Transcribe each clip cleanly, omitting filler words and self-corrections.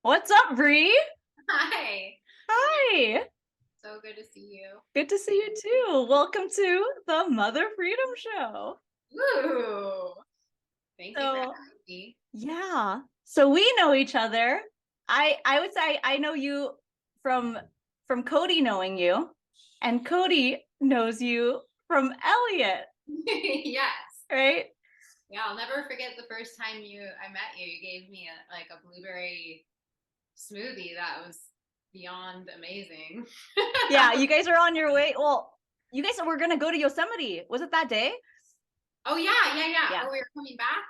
What's up, Bree? Hi. Hi. So good to see you. Good to see you too. Welcome to the Mother Freedom Show. Woo! Thank you for So, having me. yeah. So we know each other. I would say I know you from Cody knowing you, and Cody knows you from Elliot, Yes. right? Yeah, I'll never forget the first time I met you. You gave me a blueberry smoothie that was beyond amazing. Yeah, you guys are on your way. Well, you guys were gonna go to Yosemite. Was it that day? Oh yeah, yeah, yeah. Yeah. Oh, we were coming back?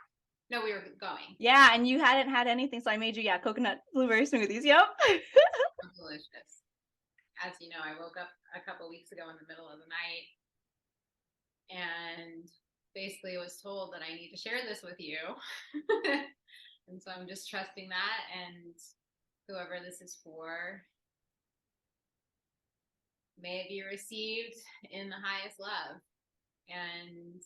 No, we were going. Yeah, and you hadn't had anything, so I made you, yeah, coconut blueberry smoothies. Yep. Delicious. As you know, I woke up a couple weeks ago in the middle of the night and basically was told that I need to share this with you. And so I'm just trusting that, and whoever this is for may be received in the highest love. And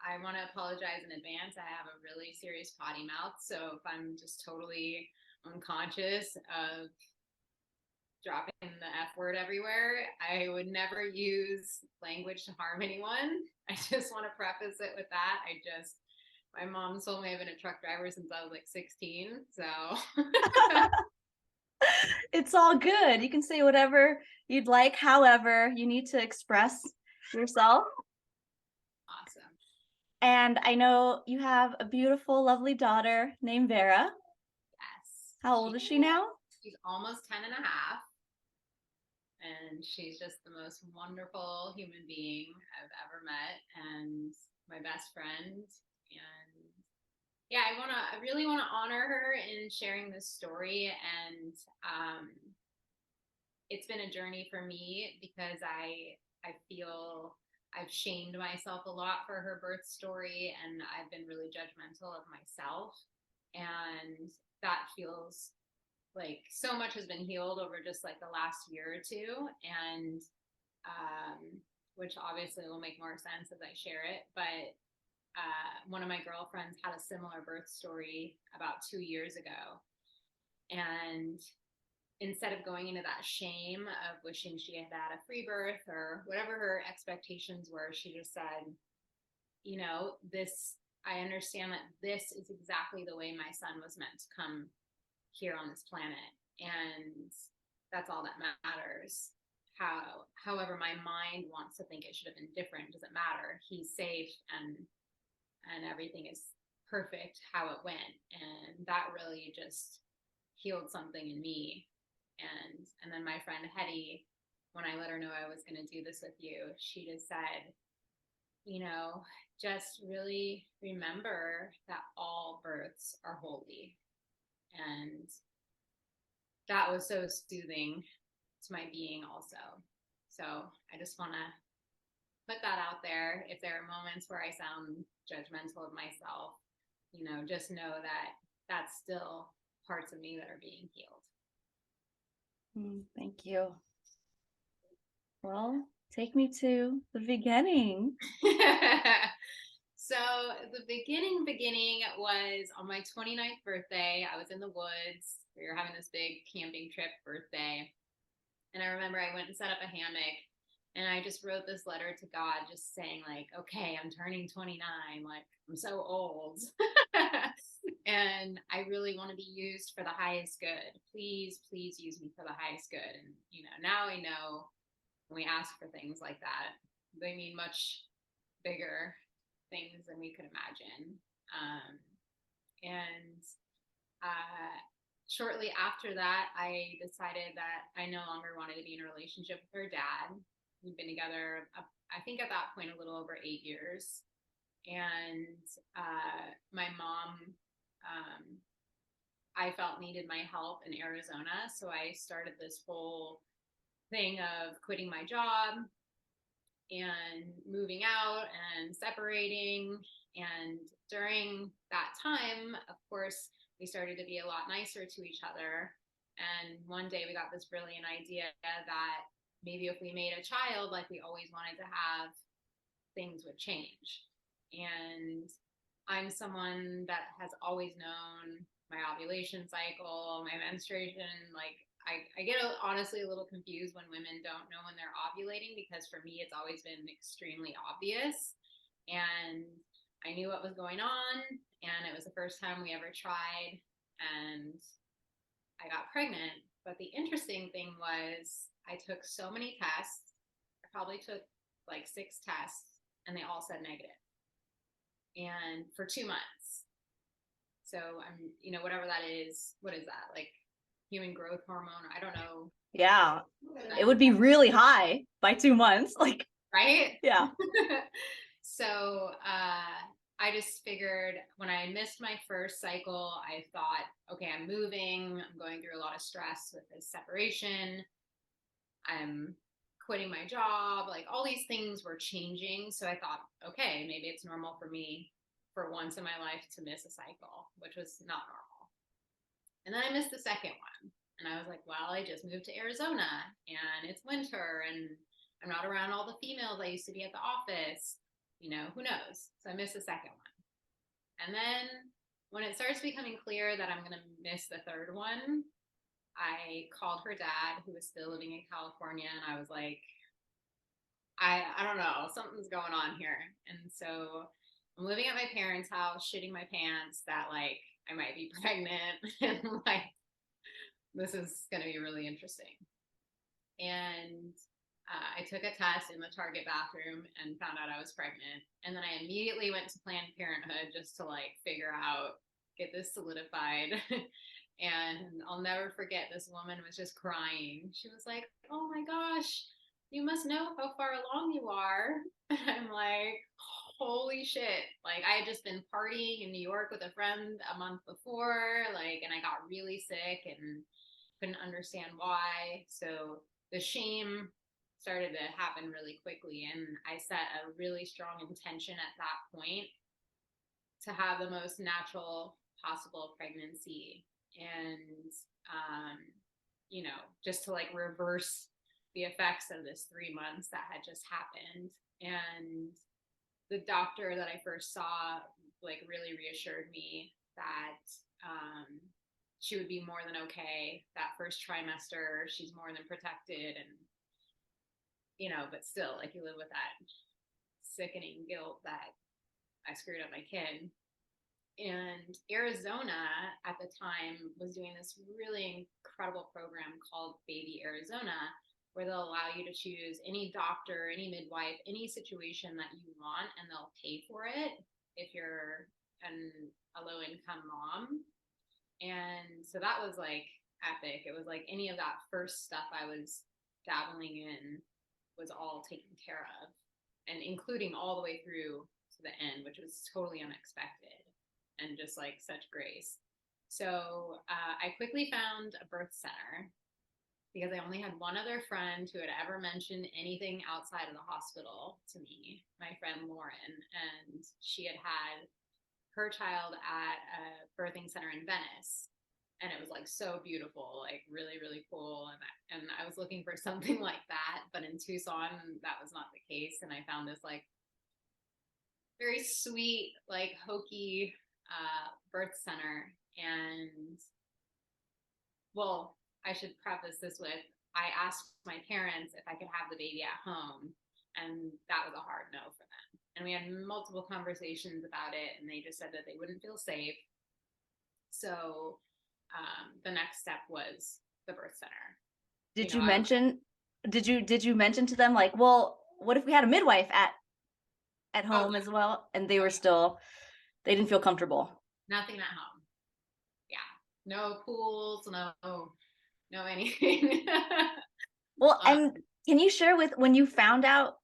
I want to apologize in advance. I have a really serious potty mouth. So if I'm just totally unconscious of dropping the F word everywhere, I would never use language to harm anyone. I just want to preface it with that. My mom told me I've been a truck driver since I was like 16. So It's all good. You can say whatever you'd like. However, you need to express yourself. awesome. And I know you have a beautiful, lovely daughter named Vera. Yes. How old is she now? She's almost 10 and a half. And she's just the most wonderful human being I've ever met and my best friend. And yeah, I really want to honor her in sharing this story. And it's been a journey for me because I feel I've shamed myself a lot for her birth story, and I've been really judgmental of myself. And that feels like so much has been healed over just like the last year or two, and um, which obviously will make more sense as I share it. But one of my girlfriends had a similar birth story about 2 years ago, and instead of going into that shame of wishing she had had a free birth or whatever her expectations were, she just said, this, I understand that this is exactly the way my son was meant to come here on this planet. And that's all that matters. However, my mind wants to think it should have been different. Doesn't matter. He's safe, and everything is perfect how it went. And that really just healed something in me. And then my friend Hetty, when I let her know I was going to do this with you, she just said, you know, just really remember that all births are holy. And that was so soothing to my being also. So I just want to put that out there. If there are moments where I sound judgmental of myself, just know that that's still parts of me that are being healed. Thank you. Well, take me to the beginning. So the beginning was on my 29th birthday. I was in the woods. We were having this big camping trip birthday. And I remember I went and set up a hammock, and I just wrote this letter to God just saying like, okay, I'm turning 29. Like, I'm so old. And I really want to be used for the highest good. Please, please use me for the highest good. And, now I know when we ask for things like that, they mean much bigger things than we could imagine. And shortly after that, I decided that I no longer wanted to be in a relationship with her dad. We've been together, I think at that point, a little over 8 years. And my mom, I felt needed my help in Arizona. So I started this whole thing of quitting my job and moving out and separating. And during that time, of course, we started to be a lot nicer to each other. And one day we got this brilliant idea that maybe if we made a child like we always wanted to have, things would change. And I'm someone that has always known my ovulation cycle, my menstruation. Like I get honestly a little confused when women don't know when they're ovulating, because for me, it's always been extremely obvious. And I knew what was going on, and it was the first time we ever tried, and I got pregnant. But the interesting thing was I took so many tests. I probably took like 6 tests, and they all said negative. And for 2 months. So I'm, whatever that is, what is that? Like human growth hormone? I don't know. Yeah. It would be really high by 2 months. Like, right? yeah. So I just figured when I missed my first cycle, I thought, okay, I'm moving. I'm going through a lot of stress with this separation. I'm quitting my job. Like all these things were changing. So I thought, okay, maybe it's normal for me for once in my life to miss a cycle, which was not normal. And then I missed the second one. And I was like, well, I just moved to Arizona and it's winter and I'm not around all the females I used to be at the office. Who knows? So I missed the second one. And then when it starts becoming clear that I'm going to miss the third one, I called her dad, who was still living in California, and I was like, I don't know, something's going on here. And so I'm living at my parents' house, shitting my pants that like I might be pregnant, and like this is going to be really interesting. And I took a test in the Target bathroom and found out I was pregnant. And then I immediately went to Planned Parenthood just to like figure out, get this solidified. And I'll never forget, this woman was just crying. She was like, oh my gosh, you must know how far along you are. I'm like, holy shit. Like I had just been partying in New York with a friend a month before, like, and I got really sick and couldn't understand why. So the shame started to happen really quickly. And I set a really strong intention at that point to have the most natural possible pregnancy. And, just to like reverse the effects of this 3 months that had just happened. And the doctor that I first saw like really reassured me that she would be more than okay. That first trimester, she's more than protected. And, but still, like, you live with that sickening guilt that I screwed up my kid. And Arizona at the time was doing this really incredible program called Baby Arizona, where they'll allow you to choose any doctor, any midwife, any situation that you want, and they'll pay for it if you're a low-income mom. And so that was like epic. It was like any of that first stuff I was dabbling in was all taken care of, and including all the way through to the end, which was totally unexpected and just like such grace. So I quickly found a birth center because I only had one other friend who had ever mentioned anything outside of the hospital to me, my friend Lauren, and she had had her child at a birthing center in Venice. And it was like so beautiful, like really, really cool. And I was looking for something like that, but in Tucson, that was not the case. And I found this like very sweet, like hokey birth center. And well, I should preface this with, I asked my parents if I could have the baby at home, and that was a hard no for them. And we had multiple conversations about it, and they just said that they wouldn't feel safe. So the next step was the birth center. Did you mention to them like, well, what if we had a midwife at home as well? And they were still, they didn't feel comfortable. Nothing at home. Yeah. No pools, no anything. Well, and can you share with when you found out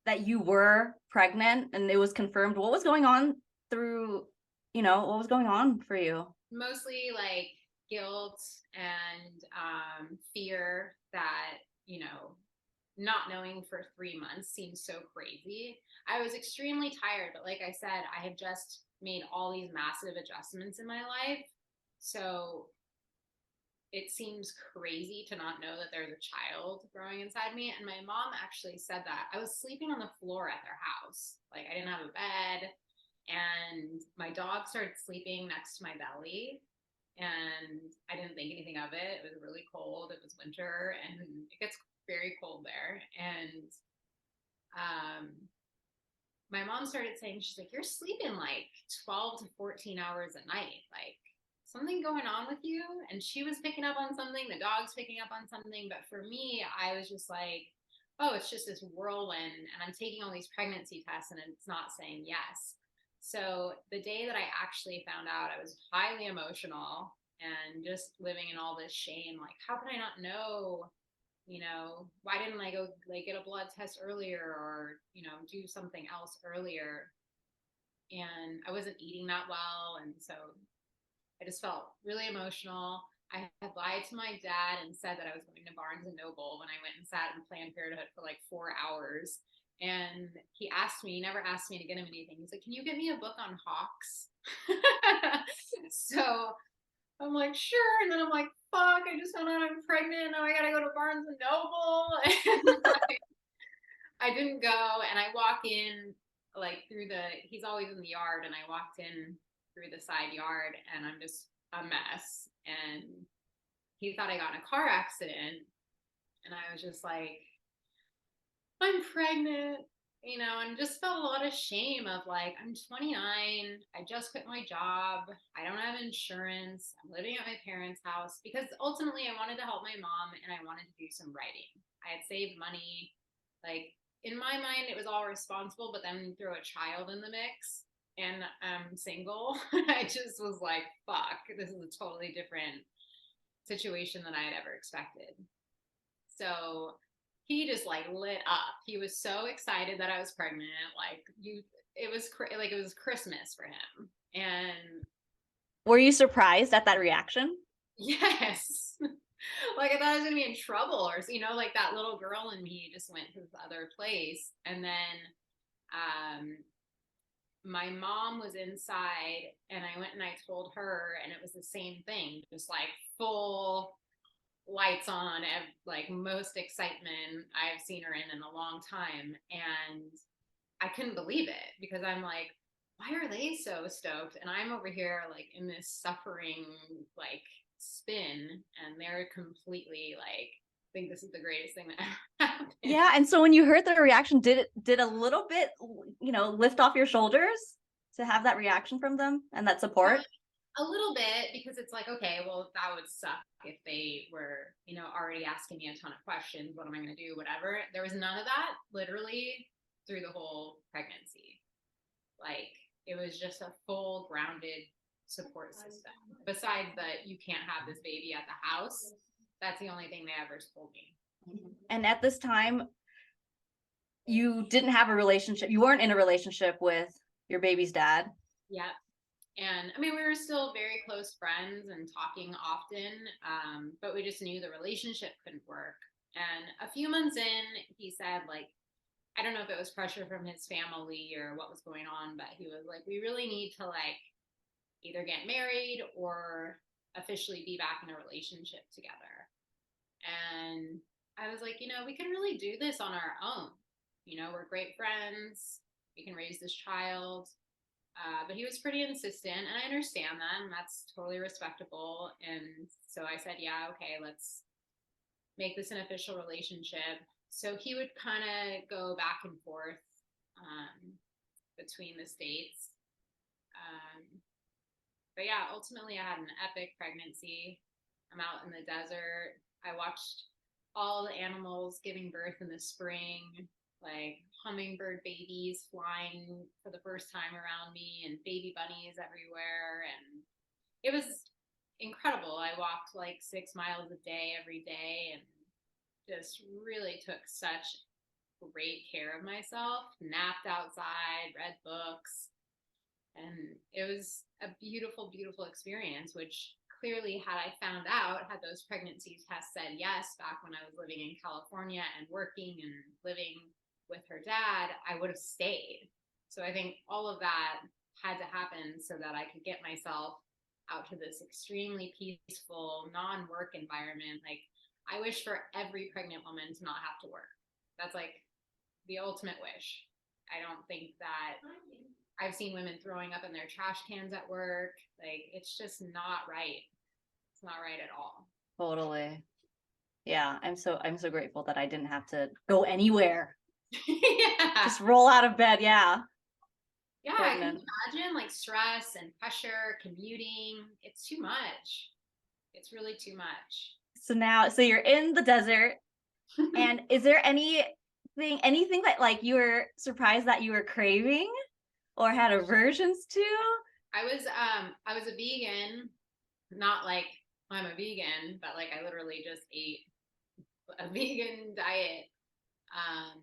that you were pregnant and it was confirmed, what was going on what was going on for you? Mostly like guilt and fear that, not knowing for 3 months seems so crazy. I was extremely tired, but like I said, I had just made all these massive adjustments in my life. So it seems crazy to not know that there's a child growing inside me. And my mom actually said that I was sleeping on the floor at their house. Like I didn't have a bed, and my dog started sleeping next to my belly. and I didn't think anything of it. It was really cold. It was winter, and it gets very cold there. And my mom started saying, she's like, you're sleeping like 12 to 14 hours a night. Like, something going on with you? And she was picking up on something, the dog's picking up on something. But for me, I was just like, oh, it's just this whirlwind. And I'm taking all these pregnancy tests and it's not saying yes. So the day that I actually found out, I was highly emotional and just living in all this shame. Like, how could I not know? Why didn't I go like get a blood test earlier, or, do something else earlier? And I wasn't eating that well. And so I just felt really emotional. I had lied to my dad and said that I was going to Barnes and Noble when I went and sat in Planned Parenthood for like 4 hours. And he never asked me to get him anything. He's like, can you get me a book on hawks? So I'm like, sure. And then I'm like, fuck, I just found out I'm pregnant. Now I gotta go to Barnes and Noble. And I didn't go. And I walk in like he's always in the yard. And I walked in through the side yard and I'm just a mess. And he thought I got in a car accident. And I was just like, I'm pregnant, and just felt a lot of shame of like, I'm 29, I just quit my job, I don't have insurance, I'm living at my parents' house, because ultimately I wanted to help my mom and I wanted to do some writing. I had saved money. Like, in my mind, it was all responsible, but then throw a child in the mix and I'm single. I just was like, fuck, this is a totally different situation than I had ever expected. So he just like lit up. He was so excited that I was pregnant. It was Christmas for him. And were you surprised at that reaction? yes, like I thought I was gonna be in trouble, or like that little girl in me just went to this other place. And then my mom was inside, and I went and I told her, and it was the same thing, just like full lights on, like most excitement I've seen her in a long time. And I couldn't believe it, because I'm like, why are they so stoked? And I'm over here like in this suffering like spin, and they're completely like, think this is the greatest thing that ever happened. Yeah. And so when you heard the reaction, did a little bit, lift off your shoulders to have that reaction from them and that support? A little bit, because it's like, okay, well, that would suck if they were, already asking me a ton of questions. What am I going to do? Whatever. There was none of that literally through the whole pregnancy. Like, it was just a full grounded support system. Besides that, you can't have this baby at the house. That's the only thing they ever told me. And at this time, you didn't have a relationship. You weren't in a relationship with your baby's dad. Yeah. And I mean, we were still very close friends and talking often, but we just knew the relationship couldn't work. And a few months in, he said, like, I don't know if it was pressure from his family or what was going on, but he was like, we really need to like either get married or officially be back in a relationship together. And I was like, we can really do this on our own. We're great friends. We can raise this child. But he was pretty insistent, and I understand that, and that's totally respectable. And so I said, yeah, okay, let's make this an official relationship. So he would kind of go back and forth between the states. But yeah, ultimately I had an epic pregnancy. I'm out in the desert. I watched all the animals giving birth in the spring, like hummingbird babies flying for the first time around me and baby bunnies everywhere. And it was incredible. I walked like 6 miles a day every day and just really took such great care of myself, napped outside, read books. And it was a beautiful, beautiful experience, which clearly, had I found out, had those pregnancy tests said yes back when I was living in California and working and living with her dad, I would have stayed. So I think all of that had to happen so that I could get myself out to this extremely peaceful, non-work environment. Like, I wish for every pregnant woman to not have to work. That's like the ultimate wish. I don't think that I've seen women throwing up in their trash cans at work. Like, it's just not right. It's not right at all. Totally. Yeah, I'm so grateful that I didn't have to go anywhere. Yeah. Just roll out of bed. Yeah. Yeah, I can imagine like stress and pressure, commuting. It's too much. It's really too much. So you're in the desert, and is there anything that like you were surprised that you were craving or had aversions to? I was a vegan, not like I'm a vegan, but like I literally just ate a vegan diet. Um,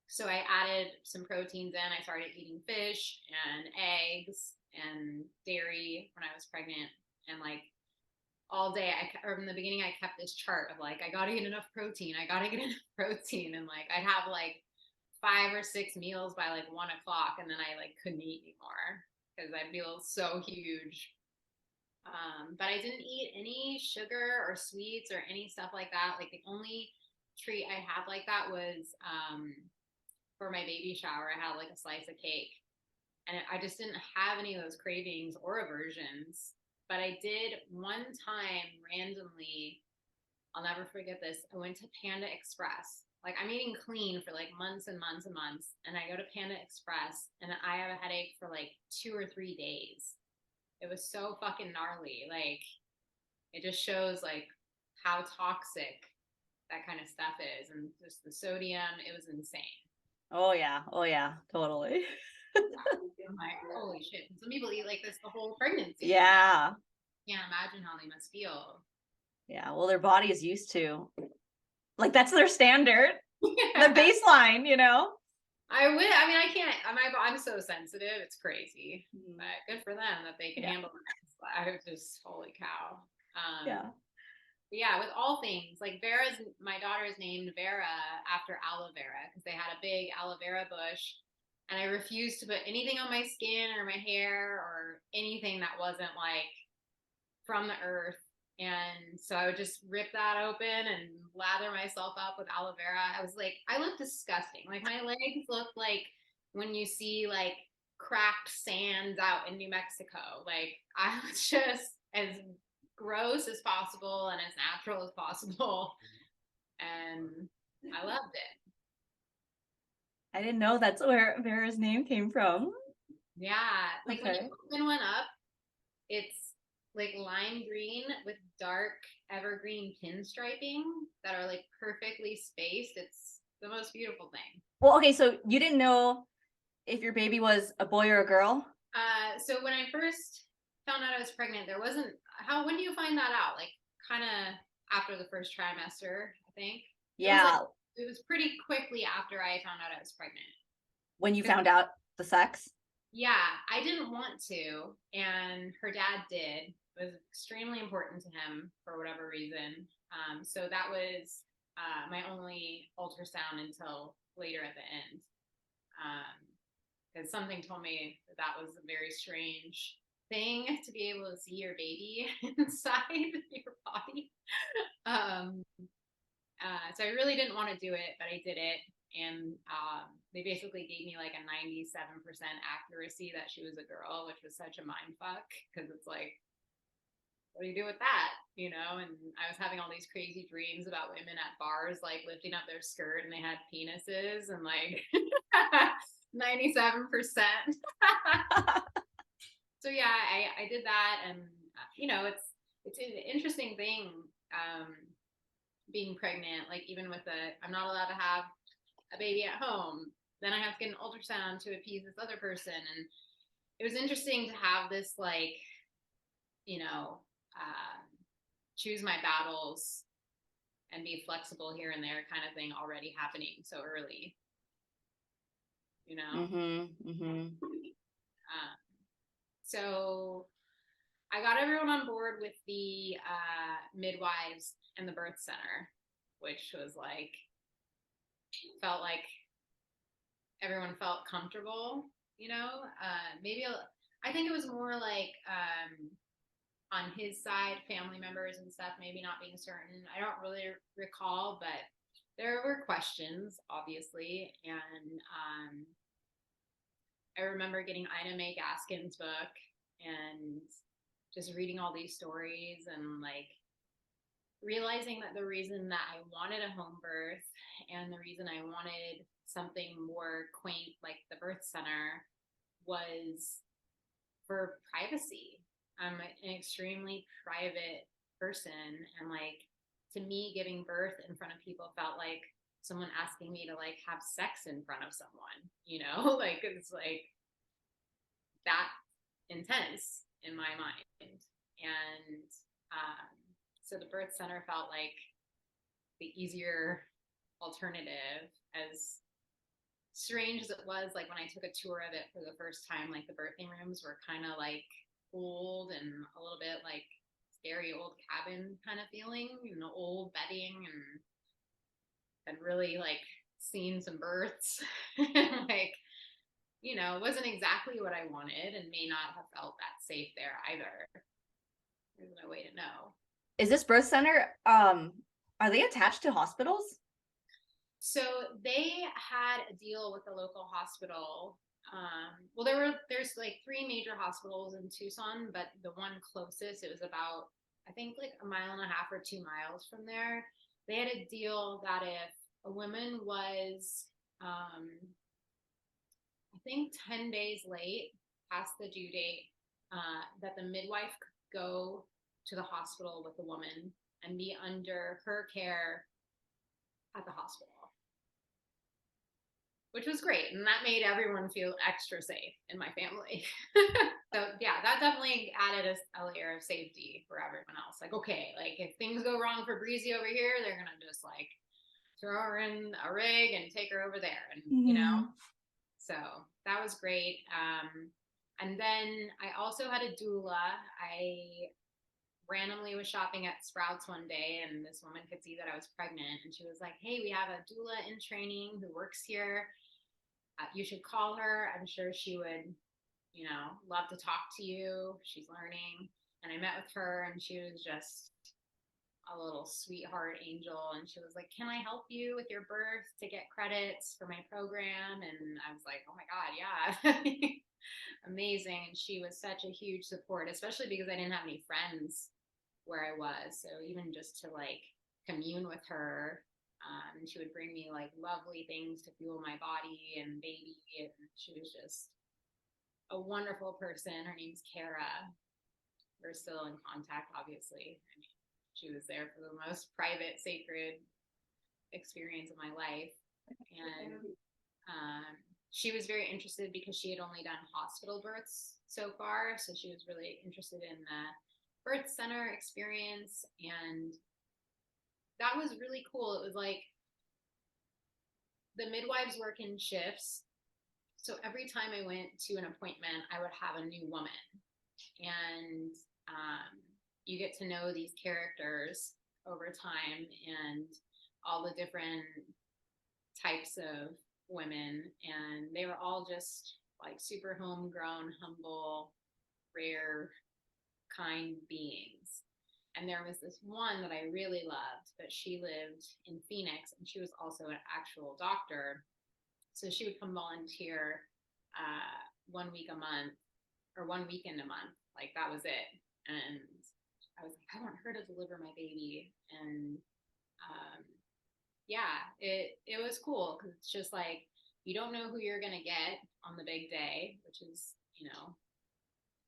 so I added some proteins in. I started eating fish and eggs and dairy when I was pregnant, and like all day or in the beginning I kept this chart of like I gotta get enough protein, I gotta get enough protein, and like I'd have like 5 or 6 meals by like 1 o'clock, and then I like couldn't eat anymore because I feel so huge. But I didn't eat any sugar or sweets or any stuff like that. Like the only treat I had like that was for my baby shower. I had like a slice of cake, and I just didn't have any of those cravings or aversions. But I did one time randomly. I'll never forget this. I went to Panda Express. Like I'm eating clean for like months and months and months, and I go to Panda Express, and I have a headache for like 2 or 3 days. It was so fucking gnarly. Like it just shows like how toxic that kind of stuff is, and just the sodium. It was insane. Oh yeah, totally. I'm like, holy shit. Some people eat like this the whole pregnancy. Yeah. Can't imagine how they must feel. Yeah, well, their body is used to, like, that's their standard, Yeah. their baseline, you know? I would. I mean, I can't. I'm so sensitive. It's crazy, but good for them that they can handle it. I was just holy cow. Yeah. Yeah, with all things like my daughter is named Vera after aloe vera because they had a big aloe vera bush, and I refused to put anything on my skin or my hair or anything that wasn't like from the earth. And so I would just rip that open and lather myself up with aloe vera. I was like, I look disgusting. Like my legs look like when you see like cracked sands out in New Mexico. Like I was just as gross as possible and as natural as possible. And I loved it. I didn't know that's where Vera's name came from. Yeah. Like when you Okay. open one up, it's like lime green with dark evergreen pinstriping that are like perfectly spaced. It's the most beautiful thing. Well, okay, so you didn't know if your baby was a boy or a girl? So when I first found out I was pregnant, there wasn't when do you find that out? Like kind of after the first trimester, I think. Yeah. It was pretty quickly after I found out I was pregnant. When you found out the sex? Yeah, I didn't want to, and her dad did. It was extremely important to him for whatever reason. So that was my only ultrasound until later at the end. Because something told me that was a very strange thing to be able to see your baby inside your body. So I really didn't want to do it, but I did it. And they basically gave me like a 97% accuracy that she was a girl, which was such a mind fuck because it's like, what do you do with that? You know? And I was having all these crazy dreams about women at bars like lifting up their skirt and they had penises and like 97%. So yeah, I did that, and you know, it's an interesting thing being pregnant. Like even with I'm not allowed to have a baby at home. Then I have to get an ultrasound to appease this other person, and it was interesting to have this like, you know, choose my battles and be flexible here and there kind of thing already happening so early. You know. So I got everyone on board with the midwives and the birth center, which was like, felt like everyone felt comfortable, you know. Maybe I think it was more like on his side, family members and stuff, maybe not being certain. I don't really recall, but there were questions, obviously, and I remember getting Ina May Gaskin's book and just reading all these stories and like realizing that the reason that I wanted a home birth and the reason I wanted something more quaint like the birth center was for privacy. I'm an extremely private person, and like to me giving birth in front of people felt like someone asking me to like have sex in front of someone, you know. Like it's like that intense in my mind. And so the birth center felt like the easier alternative. As strange as it was, like when I took a tour of it for the first time, like the birthing rooms were kind of like old and a little bit like scary old cabin kind of feeling, you know, old bedding, and really like seen some births. Like, you know, it wasn't exactly what I wanted and may not have felt that safe there either. There's no way to know. Is this birth center, are they attached to hospitals? So they had a deal with the local hospital. Well, there's like 3 major hospitals in Tucson, but the one closest, it was about, I think like a mile and a half or 2 miles from there. They had a deal that if a woman was, I think 10 days late past the due date, that the midwife could go to the hospital with the woman and be under her care at the hospital, which was great. And that made everyone feel extra safe in my family. So yeah, that definitely added a layer of safety for everyone else. Like, okay, like if things go wrong for Breezy over here, they're going to just like throw her in a rig and take her over there. And, you know, so that was great. And then I also had a doula. I randomly was shopping at Sprouts one day, and this woman could see that I was pregnant, and she was like, hey, we have a doula in training who works here. You should call her. I'm sure she would, you know, love to talk to you. She's learning. And I met with her, and she was just a little sweetheart angel. And she was like, can I help you with your birth to get credits for my program? And I was like, oh my God, yeah. Amazing. And she was such a huge support, especially because I didn't have any friends where I was. So even just to like commune with her, and she would bring me like lovely things to fuel my body and baby. And she was just a wonderful person. Her name's Kara. We're still in contact, obviously. I mean, she was there for the most private, sacred experience of my life. And she was very interested because she had only done hospital births so far. So she was really interested in the birth center experience. And that was really cool. It was like the midwives work in shifts. So every time I went to an appointment, I would have a new woman. And you get to know these characters over time and all the different types of women. And they were all just like super homegrown, humble, rare, kind beings. And there was this one that I really loved, but she lived in Phoenix, and she was also an actual doctor. So she would come volunteer 1 week a month or 1 weekend a month. Like that was it. And I was like, I want her to deliver my baby. And yeah, it was cool because it's just like you don't know who you're gonna get on the big day, which is, you know,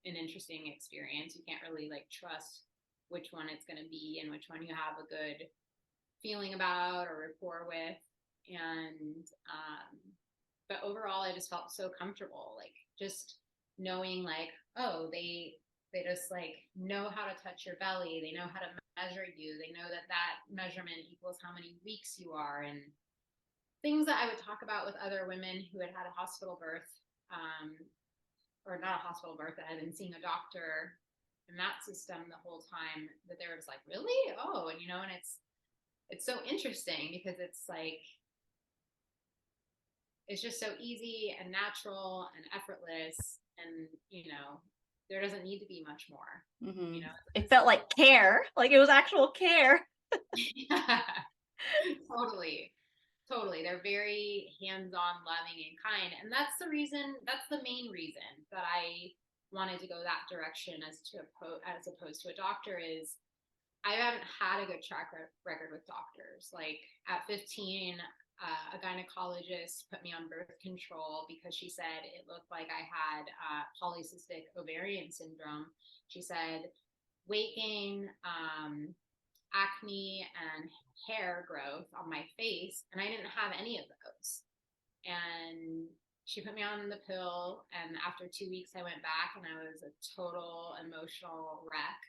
an interesting experience. You can't really like trust which one it's going to be and which one you have a good feeling about or rapport with. And but overall I just felt so comfortable, like just knowing like, oh, they just like know how to touch your belly, they know how to measure you, they know that that measurement equals how many weeks you are, and things that I would talk about with other women who had had a hospital birth, or not a hospital birth, that had been seeing a doctor in that system the whole time, that they were just like, really? Oh, and you know, and it's so interesting because it's like, it's just so easy and natural and effortless, and you know, there doesn't need to be much more. You know, it felt like care, like it was actual care. Yeah, totally. They're very hands-on, loving, and kind. And that's the reason, that's the main reason that I wanted to go that direction as opposed to a doctor is I haven't had a good track record with doctors. Like at 15, a gynecologist put me on birth control because she said it looked like I had polycystic ovarian syndrome. She said weight gain, acne, and hair growth on my face, and I didn't have any of those. And she put me on the pill, and after 2 weeks I went back and I was a total emotional wreck.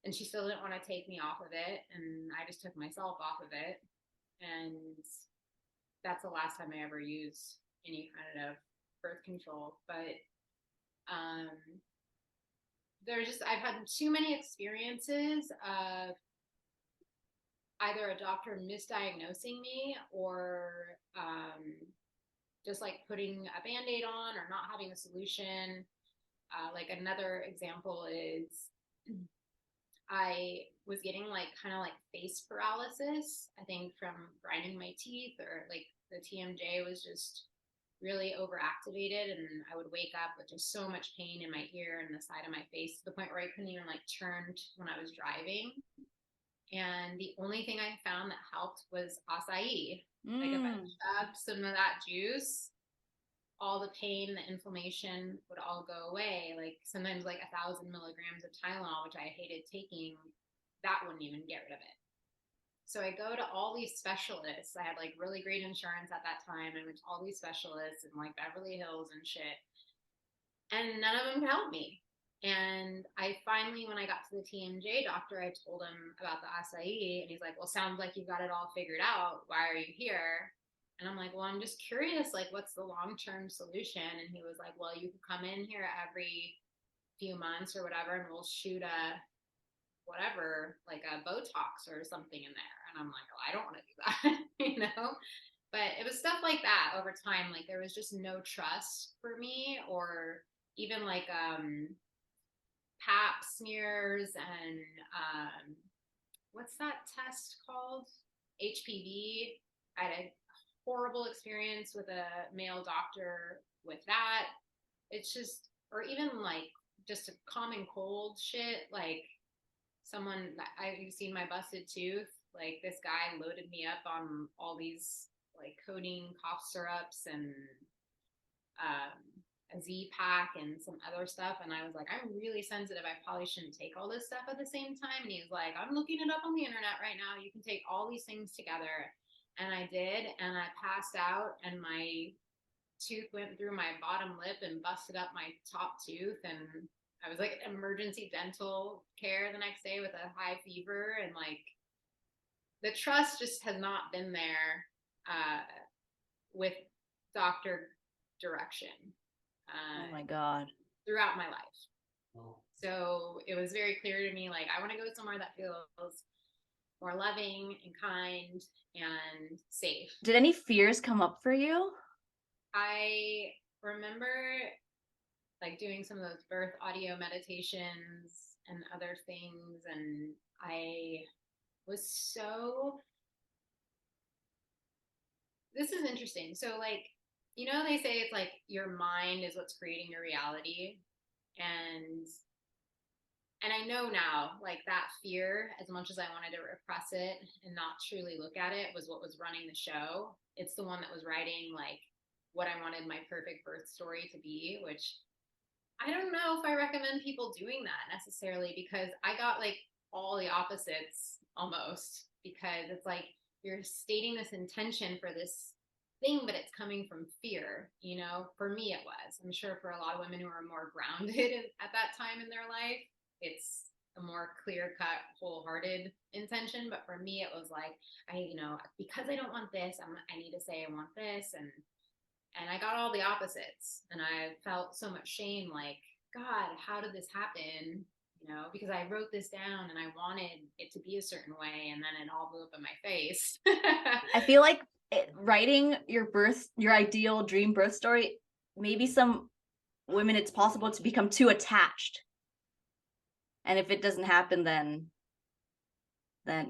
And she still didn't want to take me off of it, and I just took myself off of it. And that's the last time I ever used any kind of birth control. But I've had too many experiences of either a doctor misdiagnosing me or just like putting a Band-Aid on or not having a solution. Like another example is I was getting like kind of like face paralysis, I think from grinding my teeth, or like the TMJ was just really overactivated, and I would wake up with just so much pain in my ear and the side of my face to the point where I couldn't even like turn when I was driving. And the only thing I found that helped was acai. Like if I shoved some of that juice, all the pain, the inflammation would all go away. Like sometimes like 1,000 milligrams of Tylenol, which I hated taking, that wouldn't even get rid of it. So I go to all these specialists. I had like really great insurance at that time. I went to all these specialists in like Beverly Hills and shit. And none of them could help me. And I finally, when I got to the TMJ doctor, I told him about the acai, and he's like, well, sounds like you got it all figured out. Why are you here? And I'm like, well, I'm just curious, like, what's the long-term solution? And he was like, well, you could come in here every few months or whatever, and we'll shoot a whatever, like a Botox or something in there. And I'm like, well, I don't want to do that, you know? But it was stuff like that over time. Like there was just no trust for me, or even like pap smears and what's that test called? HPV. I had a horrible experience with a male doctor with that. It's just, or even like just a common cold shit, like you've seen my busted tooth, like this guy loaded me up on all these like codeine cough syrups and a Z-Pack and some other stuff, and I was like, I'm really sensitive, I probably shouldn't take all this stuff at the same time. And he was like, I'm looking it up on the internet right now, you can take all these things together. And I did, and I passed out, and my tooth went through my bottom lip and busted up my top tooth, and I was like emergency dental care the next day with a high fever. And like the trust just has not been there with doctor direction. Oh my God. Throughout my life. Oh. So it was very clear to me, like, I want to go somewhere that feels more loving and kind and safe. Did any fears come up for you? I remember like doing some of those birth audio meditations and other things, and I was so, this is interesting. So like, you know, they say it's like your mind is what's creating your reality. And I know now, like that fear, as much as I wanted to repress it and not truly look at it, was what was running the show. It's the one that was writing like what I wanted my perfect birth story to be, which I don't know if I recommend people doing that necessarily, because I got like all the opposites almost, because it's like you're stating this intention for this thing, but it's coming from fear, you know. For me it was, I'm sure for a lot of women who are more grounded at that time in their life, it's a more clear-cut, wholehearted intention. But for me it was like, because I don't want this, I need to say I want this, and I got all the opposites, and I felt so much shame, like, God, how did this happen? You know, because I wrote this down and I wanted it to be a certain way, and then it all blew up in my face. I feel like writing your ideal dream birth story, maybe some women, it's possible to become too attached. And if it doesn't happen, then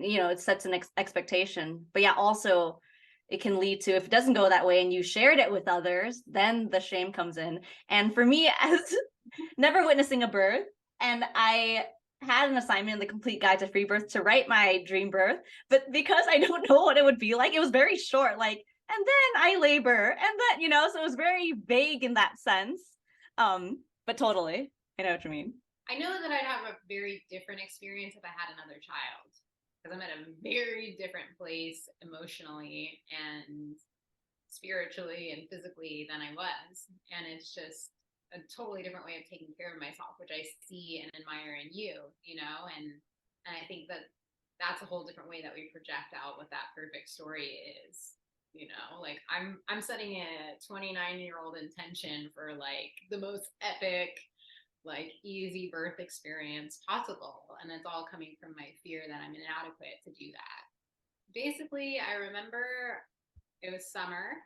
you know, it sets an expectation. But yeah, also it can lead to, if it doesn't go that way and you shared it with others, then the shame comes in. And for me, as never witnessing a birth. And I had an assignment in the Complete Guide to Free Birth to write my dream birth. But because I don't know what it would be like, it was very short, like, and then I labor, and then, so it was very vague in that sense. But totally, I know what you mean. I know that I'd have a very different experience if I had another child, because I'm at a very different place emotionally and spiritually and physically than I was. And it's just a totally different way of taking care of myself, which I see and admire in you, and I think that that's a whole different way that we project out what that perfect story is. Like I'm setting a 29-year-old intention for like the most epic, like easy birth experience possible, and it's all coming from my fear that I'm inadequate to do that. Basically, I remember it was summer.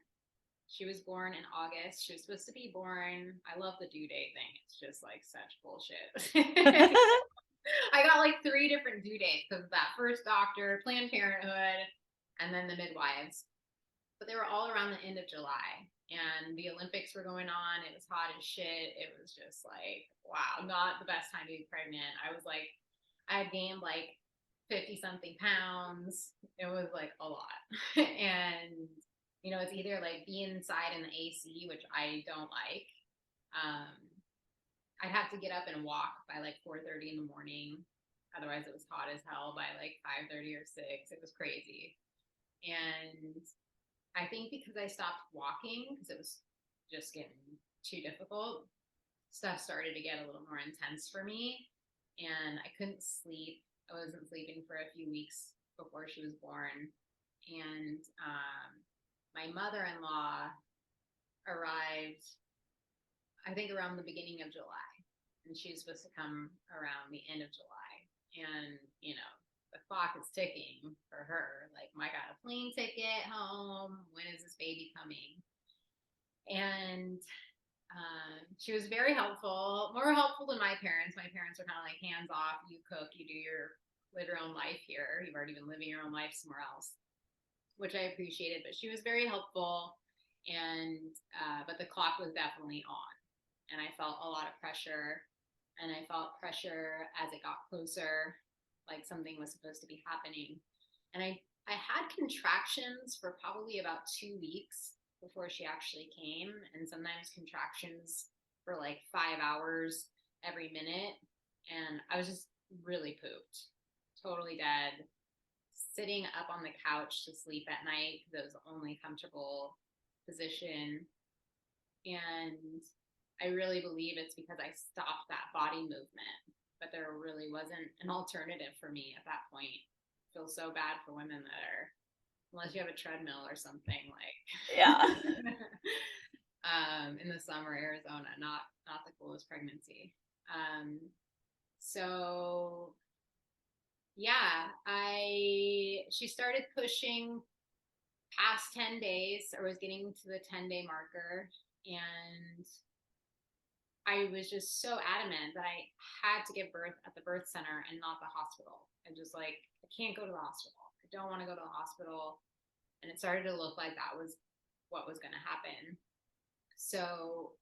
She was born in August. She was supposed to be born. I love the due date thing. It's just like such bullshit. I got like 3 different due dates because that first doctor, Planned Parenthood, and then the midwives. But they were all around the end of July. And the Olympics were going on. It was hot as shit. It was just like, wow, not the best time to be pregnant. I had gained like 50 something pounds. It was like a lot. And it's either like be inside in the AC, which I don't like. I'd have to get up and walk by like 4:30 in the morning. Otherwise, it was hot as hell by like 5:30 or 6. It was crazy. And I think because I stopped walking, because it was just getting too difficult, stuff started to get a little more intense for me. And I couldn't sleep. I wasn't sleeping for a few weeks before she was born. And my mother-in-law arrived, I think, around the beginning of July. And she was supposed to come around the end of July. And, the clock is ticking for her. Like, I got a plane ticket home. When is this baby coming? And she was very helpful, more helpful than my parents. My parents are kind of like hands off. You cook, you live your own life here. You've already been living your own life somewhere else, which I appreciated. But she was very helpful, and but the clock was definitely on, and I felt a lot of pressure, and I felt pressure as it got closer, like something was supposed to be happening. And I had contractions for probably about 2 weeks before she actually came, and sometimes contractions for like 5 hours every minute. And I was just really pooped, totally dead, sitting up on the couch to sleep at night because it was the only comfortable position. And I really believe it's because I stopped that body movement, but there really wasn't an alternative for me at that point. I feel so bad for women that are, unless you have a treadmill or something, like Yeah. in the summer, Arizona, not the coolest pregnancy. So yeah, she started pushing past 10 days, or was getting to the 10-day marker, and I was just so adamant that I had to give birth at the birth center and not the hospital. And just like, I can't go to the hospital. I don't want to go to the hospital. And it started to look like that was what was going to happen. So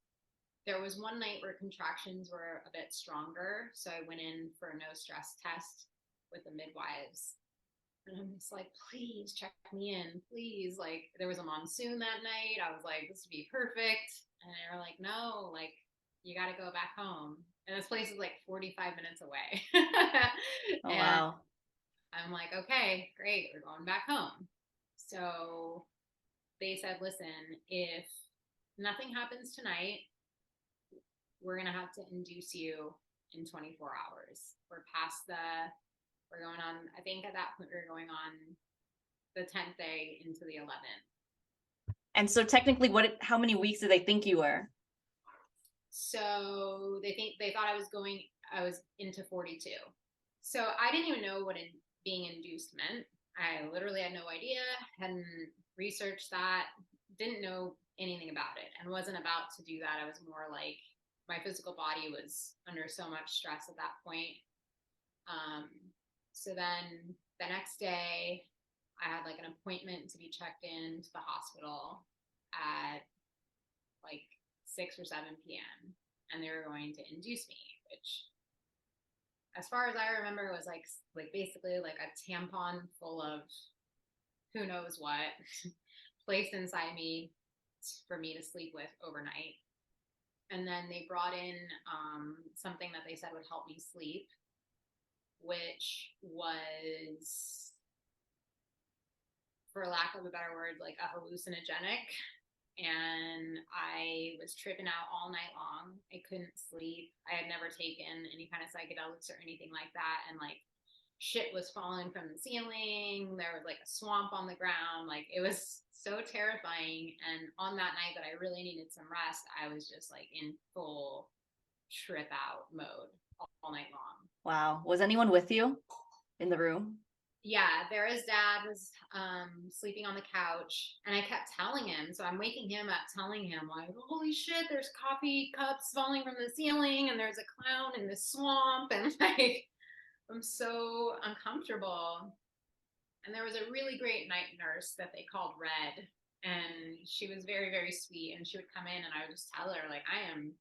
there was one night where contractions were a bit stronger. So I went in for a no stress test with the midwives. And I'm just like, please check me in, please. Like, there was a monsoon that night. I was like, this would be perfect. And they were like, no, like, you got to go back home. And this place is like 45 minutes away. Oh, And wow. I'm like, okay, great. We're going back home. So they said, listen, if nothing happens tonight, we're going to have to induce you in 24 hours. We're going on, I think at that point, we're going on the 10th day into the 11th. And so technically, how many weeks did they think you were? So they thought I was into 42. So I didn't even know what being induced meant. I literally had no idea, hadn't researched that, didn't know anything about it, and wasn't about to do that. I was more like, my physical body was under so much stress at that point. So then the next day, I had like an appointment to be checked in to the hospital at like 6 or 7 p.m. and they were going to induce me, which, as far as I remember, was like basically like a tampon full of who knows what placed inside me for me to sleep with overnight. And then they brought in something that they said would help me sleep, which was, for lack of a better word, like a hallucinogenic. And I was tripping out all night long. I couldn't sleep. I had never taken any kind of psychedelics or anything like that. And like shit was falling from the ceiling. There was like a swamp on the ground. Like it was so terrifying. And on that night that I really needed some rest, I was just like in full trip out mode all night long. Wow. Was anyone with you in the room? Yeah, Vera's dad was sleeping on the couch, and I kept telling him. So I'm waking him up, telling him like, "Holy shit! There's coffee cups falling from the ceiling, and there's a clown in the swamp, and like, I'm so uncomfortable." And there was a really great night nurse that they called Red, and she was very, very sweet. And she would come in, and I would just tell her like, "I am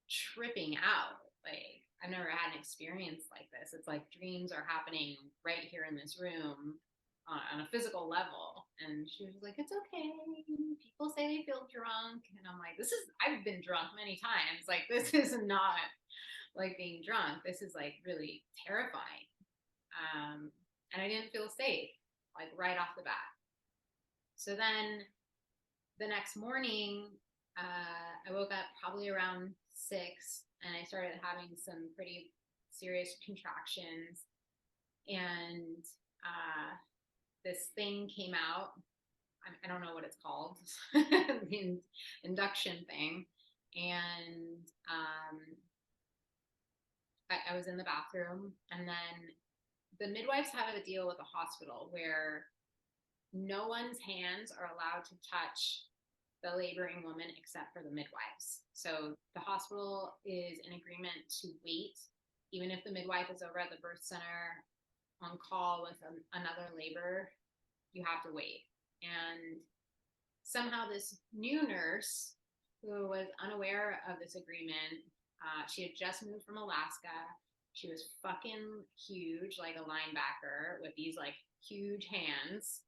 tripping out. Like, I've never had an experience like this. It's like dreams are happening right here in this room on a physical level." And she was like, "It's okay. People say they feel drunk." And I'm like, I've been drunk many times. Like, this is not like being drunk. This is like really terrifying. And I didn't feel safe, like right off the bat. So then the next morning, I woke up probably around 6, and I started having some pretty serious contractions. And this thing came out. I don't know what it's called, the induction thing. And I was in the bathroom, and then the midwives have a deal with the hospital where no one's hands are allowed to touch the laboring woman except for the midwives. So the hospital is in agreement to wait, even if the midwife is over at the birth center on call with another labor, you have to wait. And somehow this new nurse who was unaware of this agreement, she had just moved from Alaska. She was fucking huge, like a linebacker with these like huge hands,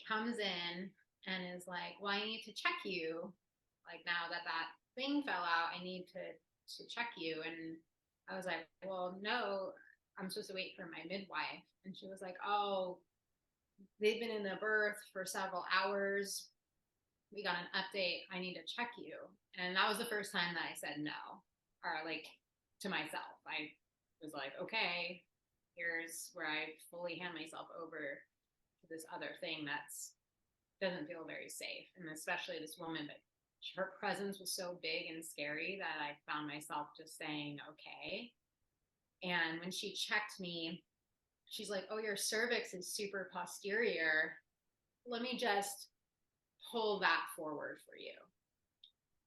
comes in and is like, "Well, I need to check you. Like, now that thing fell out, I need to check you." And I was like, "Well, no, I'm supposed to wait for my midwife." And she was like, "Oh, they've been in the birth for several hours. We got an update. I need to check you." And that was the first time that I said no, or like to myself. I was like, "Okay, here's where I fully hand myself over to this other thing that's doesn't feel very safe." And especially this woman, but her presence was so big and scary that I found myself just saying, "Okay." And when she checked me, she's like, "Oh, your cervix is super posterior. Let me just pull that forward for you."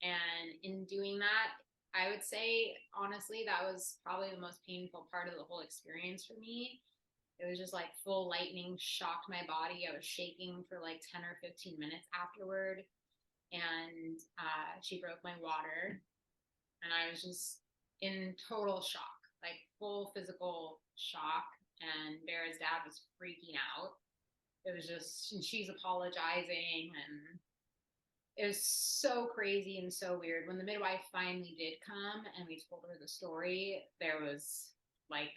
And in doing that, I would say, honestly, that was probably the most painful part of the whole experience for me. It was just like full lightning shocked my body. I was shaking for like 10 or 15 minutes afterward. And she broke my water. And I was just in total shock, like full physical shock. And Vera's dad was freaking out. It was just, and she's apologizing. And it was so crazy and so weird. When the midwife finally did come and we told her the story, there was like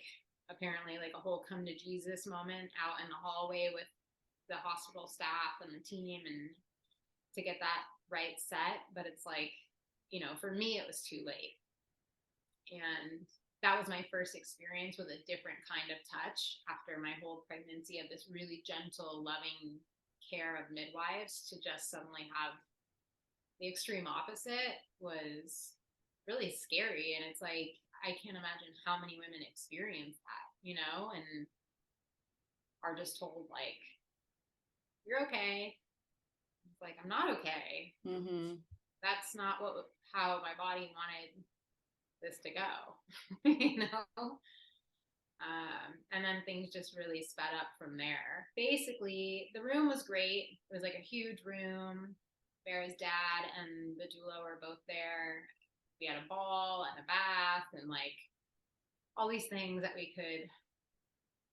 apparently like a whole come to Jesus moment out in the hallway with the hospital staff and the team, and to get that right set. But it's like, for me, it was too late. And that was my first experience with a different kind of touch after my whole pregnancy of this really gentle, loving care of midwives, to just suddenly have the extreme opposite was really scary. And it's like, I can't imagine how many women experience that, and are just told like, "You're okay." It's like, I'm not okay. Mm-hmm. That's not how my body wanted this to go, and then things just really sped up from there. Basically, the room was great. It was like a huge room. Vera's dad and the doula were both there. we had a ball and a bath and like all these things that we could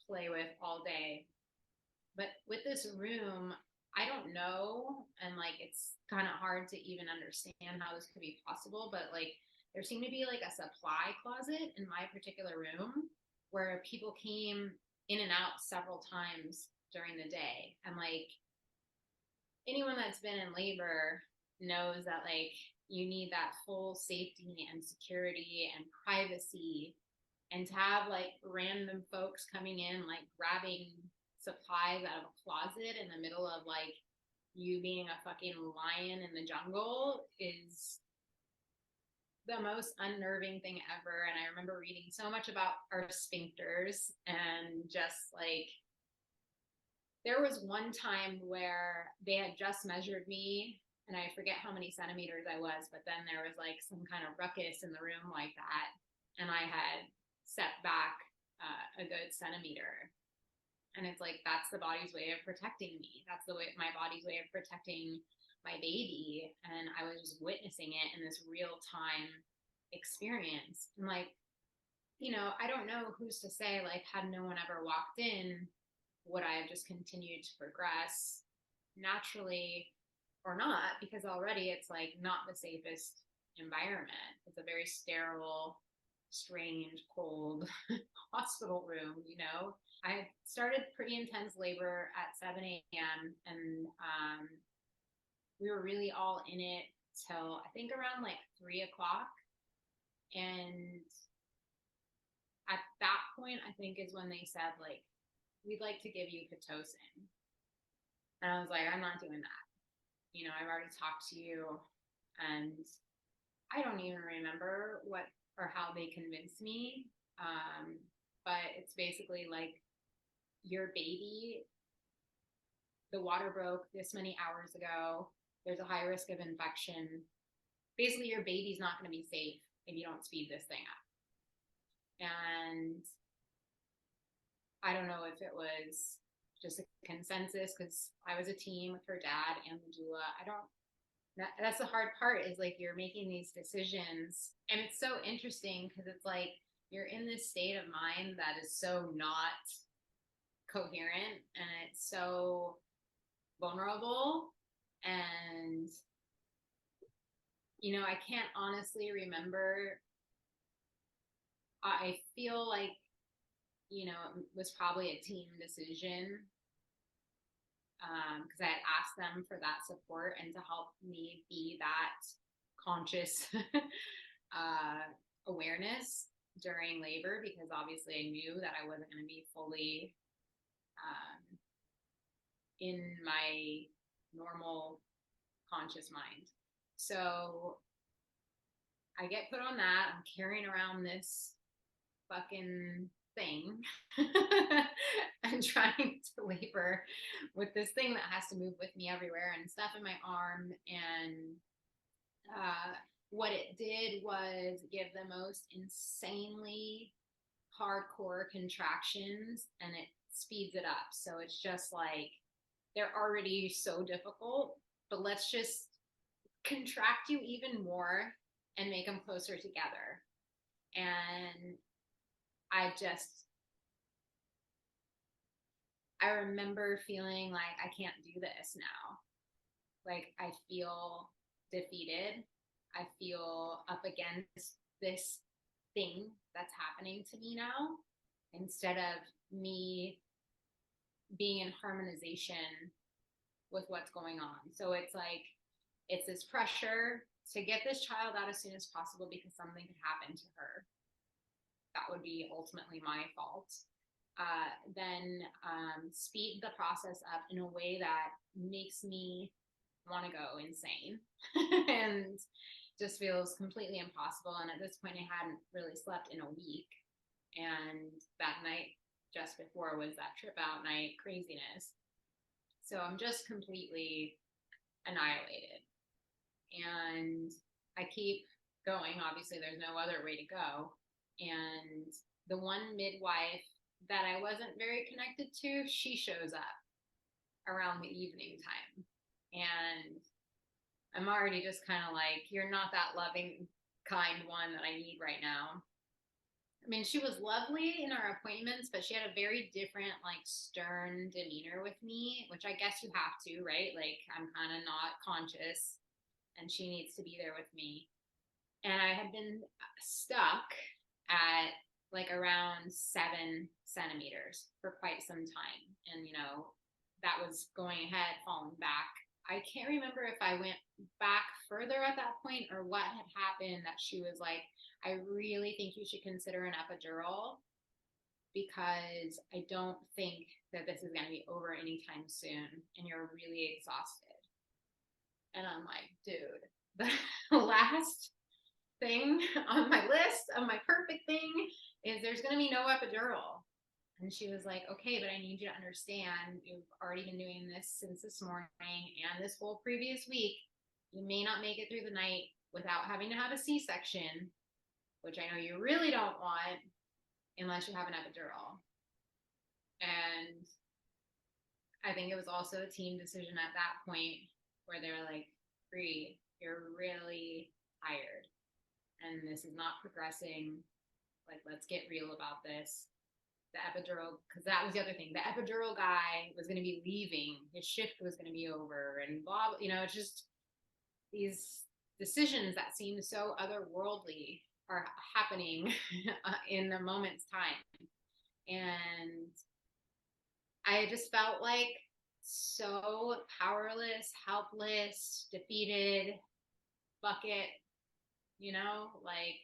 play with all day. But with this room, I don't know, and like it's kind of hard to even understand how this could be possible, but like there seemed to be like a supply closet in my particular room where people came in and out several times during the day. And like anyone that's been in labor knows that like you need that full safety and security and privacy, and to have like random folks coming in like grabbing supplies out of a closet in the middle of like you being a fucking lion in the jungle is the most unnerving thing ever. And I remember reading so much about our sphincters, and just like there was one time where they had just measured me, and I forget how many centimeters I was, but then there was like some kind of ruckus in the room like that, and I had stepped back a good centimeter. And it's like, that's the body's way of protecting me. That's the way, my body's way of protecting my baby. And I was just witnessing it in this real time experience. And like, you know, I don't know who's to say, like, had no one ever walked in, would I have just continued to progress naturally or not? Because already it's like not the safest environment. It's a very sterile, strange, cold hospital room, you know? I started pretty intense labor at 7 a.m. and we were really all in it till I think around like 3 o'clock. And at that point, I think is when they said like, we'd like to give you Pitocin. And I was like, I'm not doing that. You know, I've already talked to you, and I don't even remember what or how they convinced me. But it's basically like, your baby, the water broke this many hours ago. There's a high risk of infection. Basically, your baby's not going to be safe if you don't speed this thing up. And I don't know if it was just a consensus because I was a team with her dad and the doula. That's the hard part, is like you're making these decisions. And it's so interesting because it's like you're in this state of mind that is so not coherent, and it's so vulnerable. And you know, I can't honestly remember. I feel like, you know, it was probably a team decision, because I had asked them for that support and to help me be that conscious awareness during labor, because obviously I knew that I wasn't going to be fully in my normal conscious mind. So I get put on that. I'm carrying around this fucking thing and trying to labor with this thing that has to move with me everywhere and stuff in my arm. And what it did was give the most insanely hardcore contractions, and it speeds it up. So it's just like, they're already so difficult, but let's just contract you even more and make them closer together. And I remember feeling like, I can't do this now. Like, I feel defeated. I feel up against this thing that's happening to me now, instead of me being in harmonization with what's going on. So it's like, it's this pressure to get this child out as soon as possible because something could happen to her. That would be ultimately my fault. Then speed the process up in a way that makes me want to go insane and just feels completely impossible. And at this point, I hadn't really slept in a week. And that night just before was that trip out night craziness. So I'm just completely annihilated. And I keep going. Obviously, there's no other way to go. And the one midwife that I wasn't very connected to, she shows up around the evening time. And I'm already just kind of like, you're not that loving kind one that I need right now. I mean, she was lovely in our appointments, but she had a very different, like, stern demeanor with me, which I guess you have to, right? Like, I'm kind of not conscious, and she needs to be there with me. And I had been stuck at like around 7 centimeters for quite some time. And, you know, that was going ahead, falling back. I can't remember if I went back further at that point or what had happened that she was like, I really think you should consider an epidural because I don't think that this is going to be over anytime soon and you're really exhausted. And I'm like, dude, the last thing on my list of my perfect thing is there's going to be no epidural. And she was like, okay, but I need you to understand you've already been doing this since this morning and this whole previous week. You may not make it through the night without having to have a C-section, which I know you really don't want unless you have an epidural. And I think it was also a team decision at that point where they were like, Bree, you're really tired and this is not progressing. Like, let's get real about this. The epidural, because that was the other thing. The epidural guy was going to be leaving. His shift was going to be over, and blah, blah. You know, it's just these decisions that seem so otherworldly are happening in a moment's time. And I just felt like so powerless, helpless, defeated, bucket, you know, like,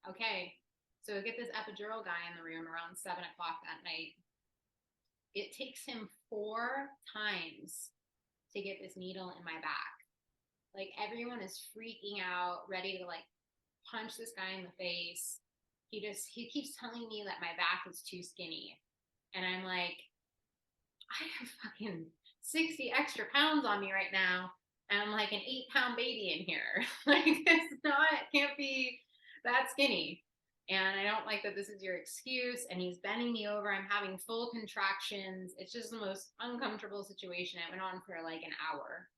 okay, so we get this epidural guy in the room around 7 o'clock that night. It takes him 4 times to get this needle in my back. Like, everyone is freaking out, ready to like punch this guy in the face. He keeps telling me that my back is too skinny. And I'm like, I have fucking 60 extra pounds on me right now. And I'm like an 8-pound baby in here. Like, can't be that skinny. And I don't like that this is your excuse. And he's bending me over. I'm having full contractions. It's just the most uncomfortable situation. It went on for like an hour.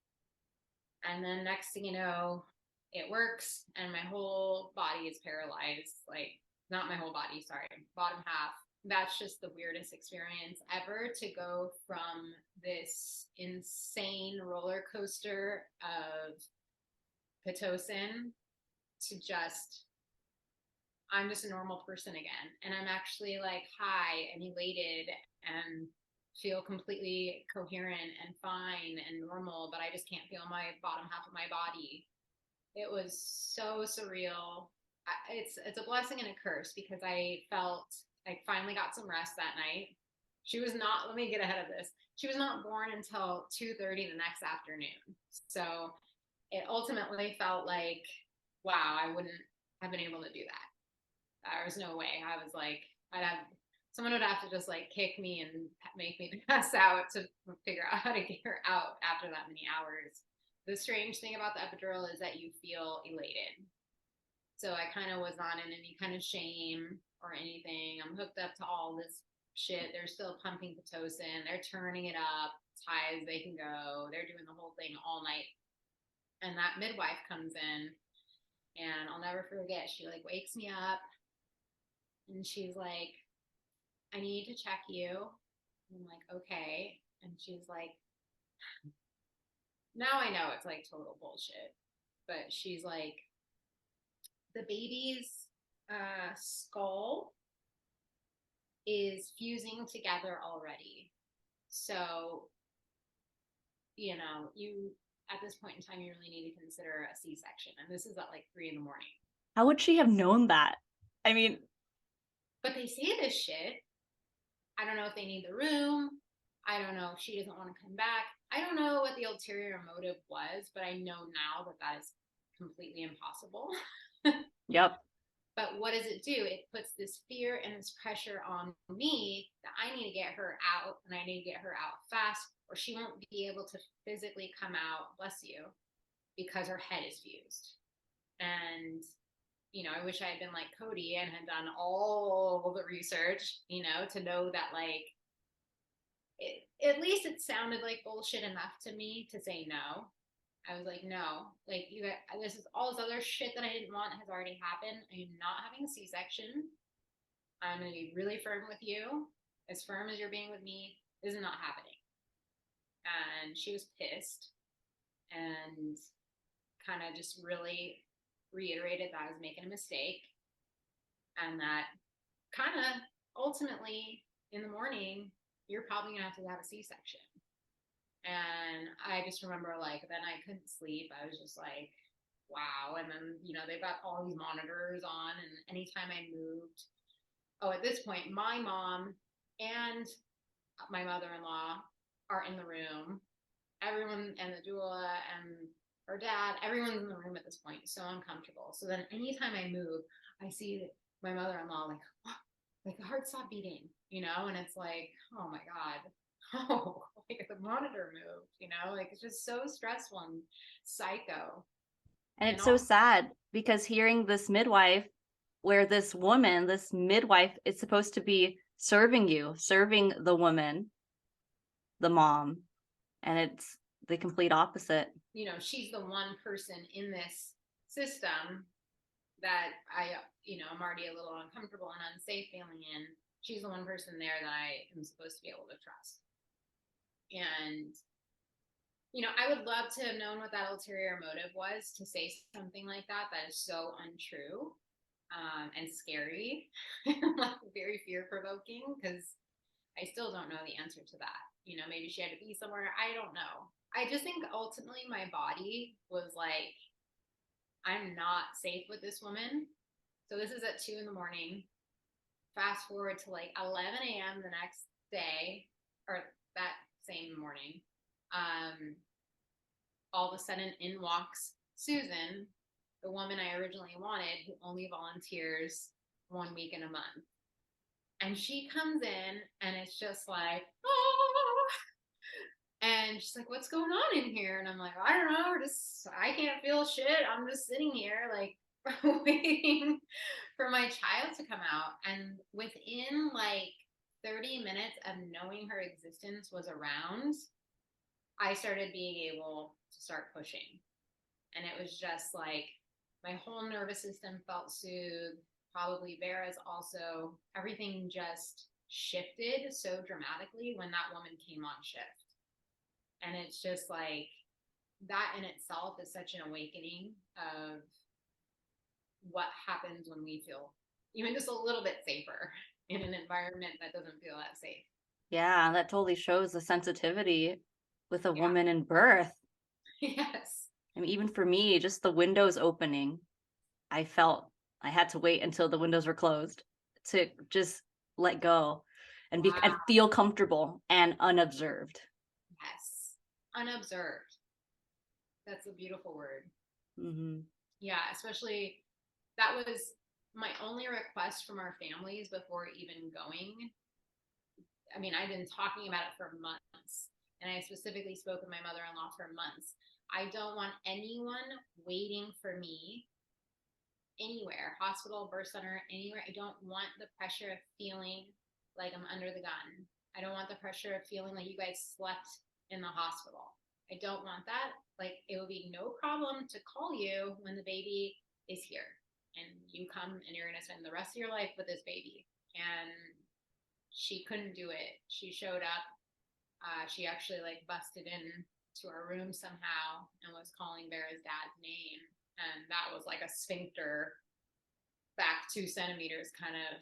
And then next thing you know, it works. And my whole body is paralyzed. Like, not my whole body, sorry, bottom half. That's just the weirdest experience ever, to go from this insane roller coaster of Pitocin to just, I'm just a normal person again. And I'm actually like high and elated and feel completely coherent and fine and normal, but I just can't feel my bottom half of my body. It was so surreal. It's a blessing and a curse because I felt I finally got some rest that night. She was not, let me get ahead of this. She was not born until 2:30 the next afternoon. So it ultimately felt like, wow, I wouldn't have been able to do that. There was no way. I was like, someone would have to just like kick me and make me pass out to figure out how to get her out after that many hours. The strange thing about the epidural is that you feel elated. So I kind of was not in any kind of shame or anything. I'm hooked up to all this shit. They're still pumping Pitocin. They're turning it up as high as they can go. They're doing the whole thing all night. And that midwife comes in, and I'll never forget. She like wakes me up, and she's like, I need to check you. And I'm like, okay. And she's like, now I know it's like total bullshit. But she's like, the baby's skull is fusing together already. So, you know, you at this point in time, you really need to consider a C-section. And this is at like 3 a.m. How would she have known that? I mean, but they say this shit. I don't know if they need the room. I don't know if she doesn't want to come back. I don't know what the ulterior motive was, but I know now that that is completely impossible. yep. But what does it do? It puts this fear and this pressure on me that I need to get her out, and I need to get her out fast, or she won't be able to physically come out, bless you, because her head is fused. And, you know, I wish I had been like Cody and had done all the research, you know, to know that, like, at least it sounded like bullshit enough to me to say no. I was like, no, like you guys, this is all this other shit that I didn't want has already happened. I am not having a C-section. I'm going to be really firm with you, as firm as you're being with me. This is not happening. And she was pissed and kind of just really reiterated that I was making a mistake and that kind of ultimately in the morning, you're probably going to have a C-section. And I just remember like, then I couldn't sleep. I was just like, wow. And then, you know, they've got all these monitors on. And anytime I moved, at this point, my mom and my mother-in-law are in the room. Everyone and the doula and her dad, everyone's in the room at this point. So uncomfortable. So then anytime I move, I see my mother-in-law like, oh, like the heart stopped beating, you know? And it's like, oh my God. Oh, like the monitor moved, you know, like it's just so stressful and psycho. And And it's so all, sad because hearing this midwife, where this woman, this midwife, is supposed to be serving you, serving the woman, the mom, and it's the complete opposite. you know, she's the one person in this system that I, you know, I'm already a little uncomfortable and unsafe feeling in. She's the one person there that I am supposed to be able to trust. And, you know, I would love to have known what that ulterior motive was to say something like that. That is so untrue and scary, like very fear provoking, because I still don't know the answer to that. You know, maybe she had to be somewhere. I don't know. I just think ultimately my body was like, I'm not safe with this woman. So this is at 2 in the morning. Fast forward to like 11 a.m. the next day, or that same morning. All of a sudden, in walks Susan, the woman I originally wanted, who only volunteers 1 week in a month. And she comes in, and it's just like, oh, and she's like, what's going on in here? And I'm like, I don't know, I can't feel shit. I'm just sitting here, like, waiting for my child to come out. And within like 30 minutes of knowing her existence was around, I started being able to start pushing. And it was just like my whole nervous system felt soothed. Probably Vera's also. Everything just shifted so dramatically when that woman came on shift. And it's just like that in itself is such an awakening of what happens when we feel even just a little bit safer in an environment that doesn't feel that safe. Yeah, that totally shows the sensitivity with a Yeah. woman in birth. Yes. I mean, even for me, just the windows opening, I felt I had to wait until the windows were closed to just let go and be and Wow. feel comfortable and unobserved. Yes. Unobserved. That's a beautiful word. Mm-hmm. Yeah, especially that was my only request from our families before even going. I mean, I've been talking about it for months, and I specifically spoke with my mother-in-law for months. I don't want anyone waiting for me anywhere, hospital, birth center, anywhere. I don't want the pressure of feeling like I'm under the gun. I don't want the pressure of feeling like you guys slept in the hospital. I don't want that. Like, it would be no problem to call you when the baby is here and you come and you're going to spend the rest of your life with this baby. And she couldn't do it. She showed up. She actually like busted in to our room somehow and was calling Vera's dad's name. And that was like a sphincter back 2 centimeters kind of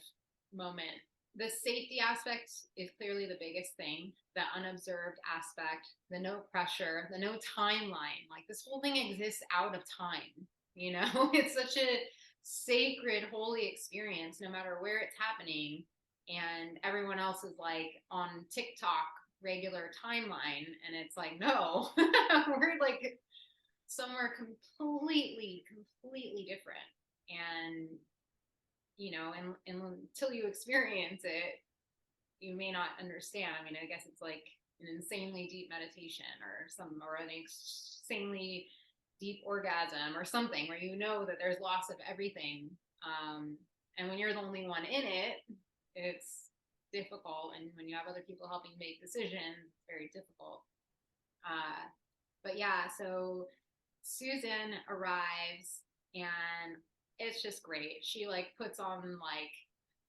moment. The safety aspect is clearly the biggest thing. The unobserved aspect, the no pressure, the no timeline. Like, this whole thing exists out of time. You know, it's such a sacred, holy experience, no matter where it's happening. And everyone else is like on TikTok regular timeline, and it's like, no, we're like somewhere completely different. And you know, and until you experience it, you may not understand. I mean, I guess it's like an insanely deep meditation or an insanely deep orgasm or something where you know that there's loss of everything. And when you're the only one in it, it's difficult. And when you have other people helping make decisions, it's very difficult. But yeah, so Susan arrives and it's just great. She like puts on like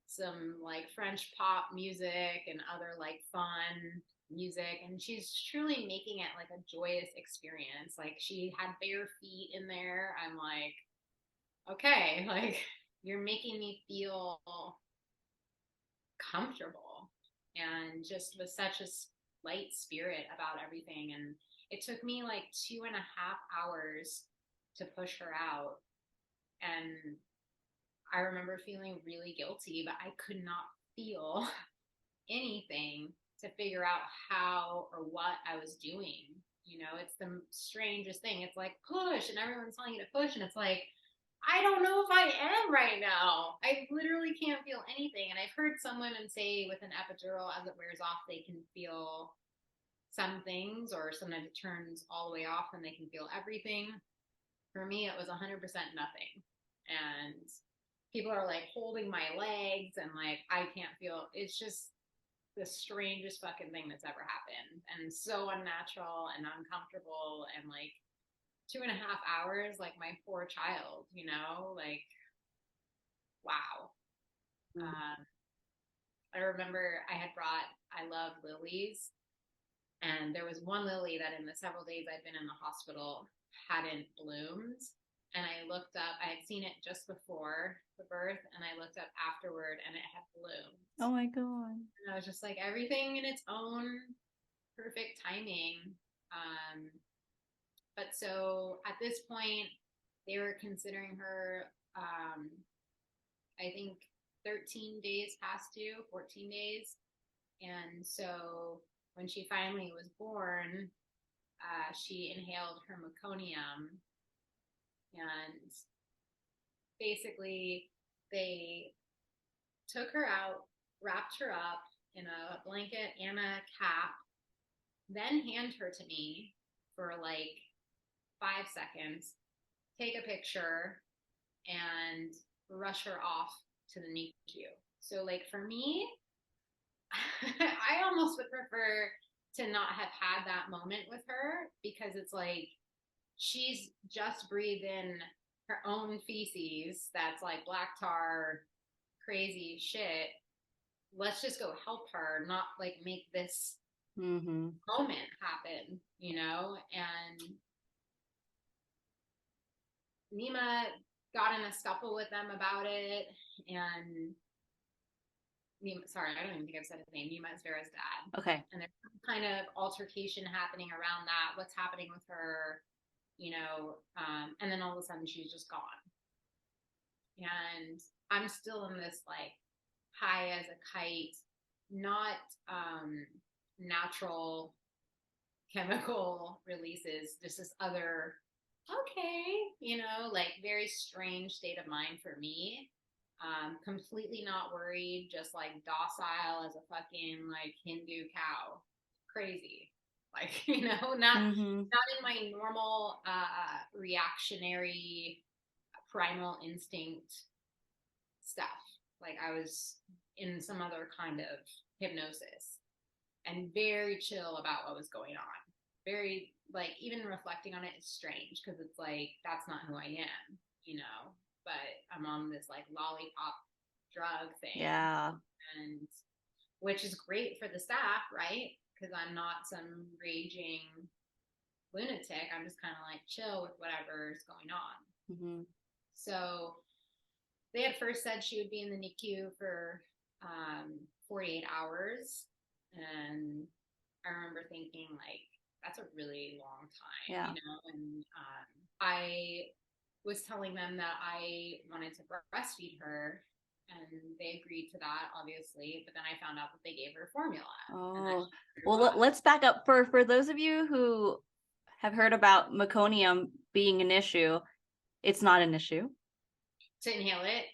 some like French pop music and other like fun music, and she's truly making it like a joyous experience. Like she had bare feet in there. I'm like, okay, like you're making me feel comfortable and just with such a light spirit about everything. And it took me like 2.5 hours to push her out. And I remember feeling really guilty, but I could not feel anything to figure out how or what I was doing. You know, it's the strangest thing. It's like push, and everyone's telling you to push, and it's like, I don't know if I am right now. I literally can't feel anything. And I've heard some women say with an epidural, as it wears off, they can feel some things, or sometimes it turns all the way off and they can feel everything. For me, it was 100% nothing. And people are like holding my legs, and like I can't feel. It's just the strangest fucking thing that's ever happened, and so unnatural and uncomfortable, and like 2.5 hours, like my poor child, you know, like wow. um, I remember I had brought, I love lilies, and there was one lily that in the several days I'd been in the hospital hadn't bloomed. And I looked up, I had seen it just before the birth, and I looked up afterward and it had bloomed. Oh my God. And I was just like, everything in its own perfect timing. But so at this point, they were considering her, I think 13 days past due, 14 days. And so when she finally was born, she inhaled her meconium, and basically they took her out, wrapped her up in a blanket and a cap, then hand her to me for like 5 seconds, take a picture, and rush her off to the NICU. So like for me, I almost would prefer to not have had that moment with her, because it's like she's just breathed in her own feces that's like black tar crazy shit. Let's just go help her, not like make this moment happen, you know? And Nima got in a scuffle with them about it, and Nima, sorry, I don't even think I've said his name. Nima is Vera's dad. Okay. And there's some kind of altercation happening around that. What's happening with her, you know? And then all of a sudden she's just gone. And I'm still in this like high as a kite, not natural chemical releases, just this other, okay, you know, like very strange state of mind for me. Completely not worried, just like docile as a fucking like Hindu cow. Crazy. Like, you know, not in my normal reactionary primal instinct stuff. Like I was in some other kind of hypnosis, and very chill about what was going on. Very, like, even reflecting on it is strange, because it's like, that's not who I am, you know? But I'm on this like lollipop drug thing. Yeah. And which is great for the staff, right? Because I'm not some raging lunatic. I'm just kind of like chill with whatever's going on. So they had first said she would be in the NICU for 48 hours. And I remember thinking, like, that's a really long time, you know? And I was telling them that I wanted to breastfeed her, and they agreed to that, obviously. But then I found out that they gave her formula. Oh, well, let's back up for those of you who have heard about meconium being an issue. It's not an issue. To inhale it?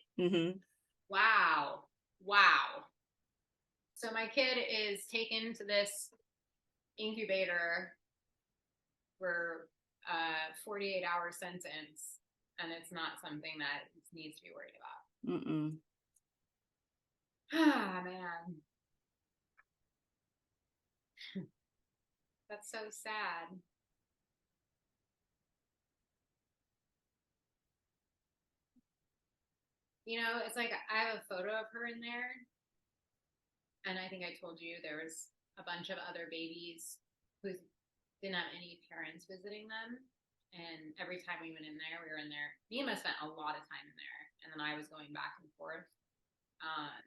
Wow. So my kid is taken to this incubator for a 48-hour sentence, and it's not something that needs to be worried about. Ah, man. That's so sad. You know, it's like I have a photo of her in there, and I think I told you there was a bunch of other babies who didn't have any parents visiting them. And every time we went in there, we were in there. Nima spent a lot of time in there, and then I was going back and forth. Um,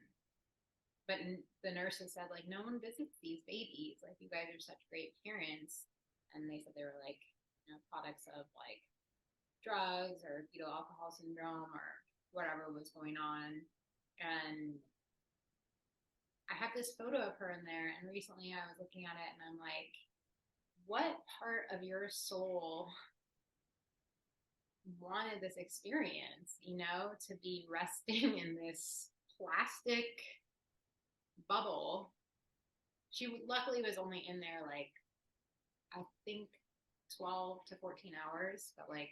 but the nurses said, like, no one visits these babies. Like, you guys are such great parents. And they said they were like, you know, products of like drugs or fetal alcohol syndrome or whatever was going on. And I have this photo of her in there, and recently I was looking at it and I'm like, what part of your soul wanted this experience, you know, to be resting in this plastic bubble? She luckily was only in there like, I think 12 to 14 hours, but like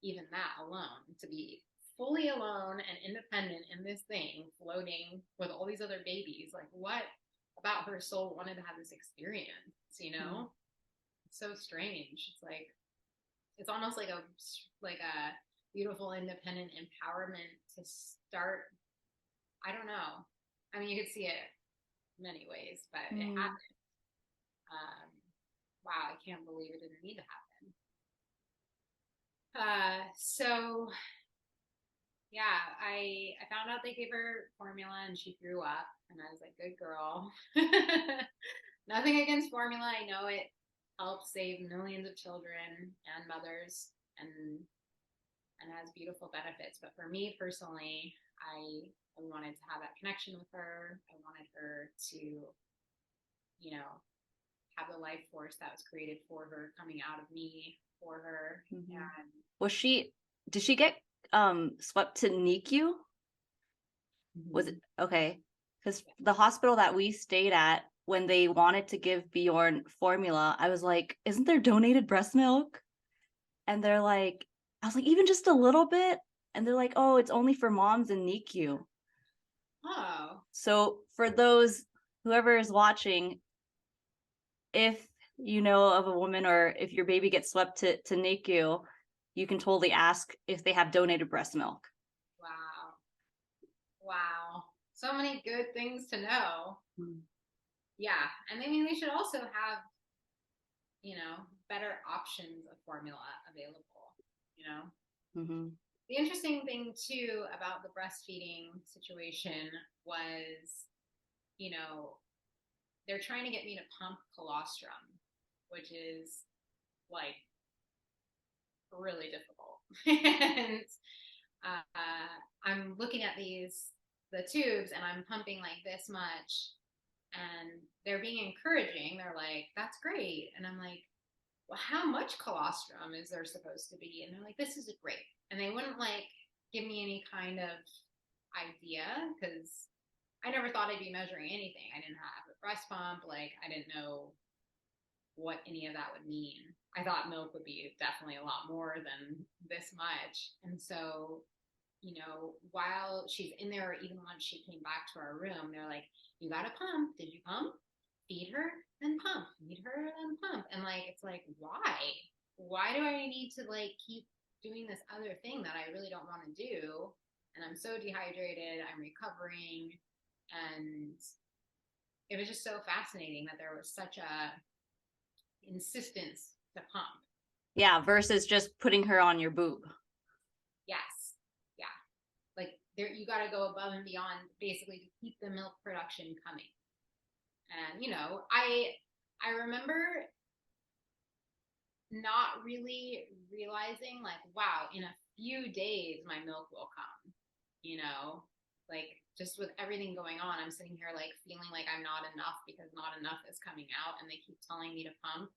even that alone, to be fully alone and independent in this thing floating with all these other babies, like what about her soul wanted to have this experience, you know? So strange. It's like it's almost like a beautiful independent empowerment to start. I don't know. I mean, you could see it many ways, but it happened. Wow, I can't believe it didn't need to happen. So yeah, I found out they gave her formula and she threw up, and I was like, good girl. Nothing against formula. I know it helps save millions of children and mothers and has beautiful benefits. But for me personally, I wanted to have that connection with her. I wanted her to, you know, have the life force that was created for her coming out of me for her. Mm-hmm. And did she get swept to NICU? Was it okay? Because the hospital that we stayed at, when they wanted to give Bjorn formula, I was like, isn't there donated breast milk? And they're like, I was like, even just a little bit? And they're like, oh, it's only for moms in NICU. Oh. So for those, whoever is watching, if you know of a woman or if your baby gets swept to NICU, you can totally ask if they have donated breast milk. Wow. Wow. So many good things to know. Yeah. And I mean, they should also have, you know, better options of formula available, you know? The interesting thing too about the breastfeeding situation was, you know, they're trying to get me to pump colostrum, which is like really difficult. And I'm looking at the tubes, and I'm pumping like this much, and they're being encouraging. They're like, that's great. And I'm like, well, how much colostrum is there supposed to be? And they're like, this is great. And they wouldn't like give me any kind of idea, because I never thought I'd be measuring anything. I didn't have a breast pump. Like, I didn't know what any of that would mean. I thought milk would be definitely a lot more than this much. And so, you know, while she's in there, or even once she came back to our room, they're like, you got to pump. Did you pump? Feed her, then pump. Feed her, then pump. And like, it's like, why? Why do I need to like keep doing this other thing that I really don't want to do? And I'm so dehydrated. I'm recovering. And it was just so fascinating that there was such a insistence to pump. Yeah, versus just putting her on your boob. Yes. Yeah. Like there, you got to go above and beyond basically to keep the milk production coming. And, you know, I remember not really realizing like, wow, in a few days, my milk will come, you know, like just with everything going on, I'm sitting here like feeling like I'm not enough because not enough is coming out, and they keep telling me to pump.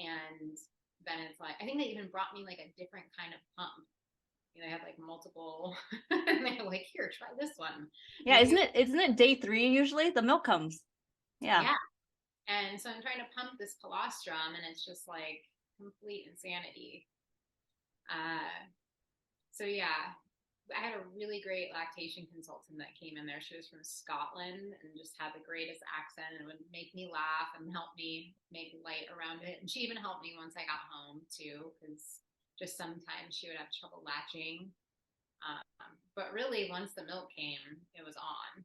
And then it's like, I think they even brought me like a different kind of pump. You know, they had like multiple, and they're like, here, try this one. Yeah, isn't it day 3 usually? The milk comes. Yeah. Yeah. And so I'm trying to pump this colostrum, and it's just like complete insanity. So yeah, I had a really great lactation consultant that came in there. She was from Scotland and just had the greatest accent, and would make me laugh and help me make light around it. And she even helped me once I got home too, because just sometimes she would have trouble latching. But really, once the milk came, it was on.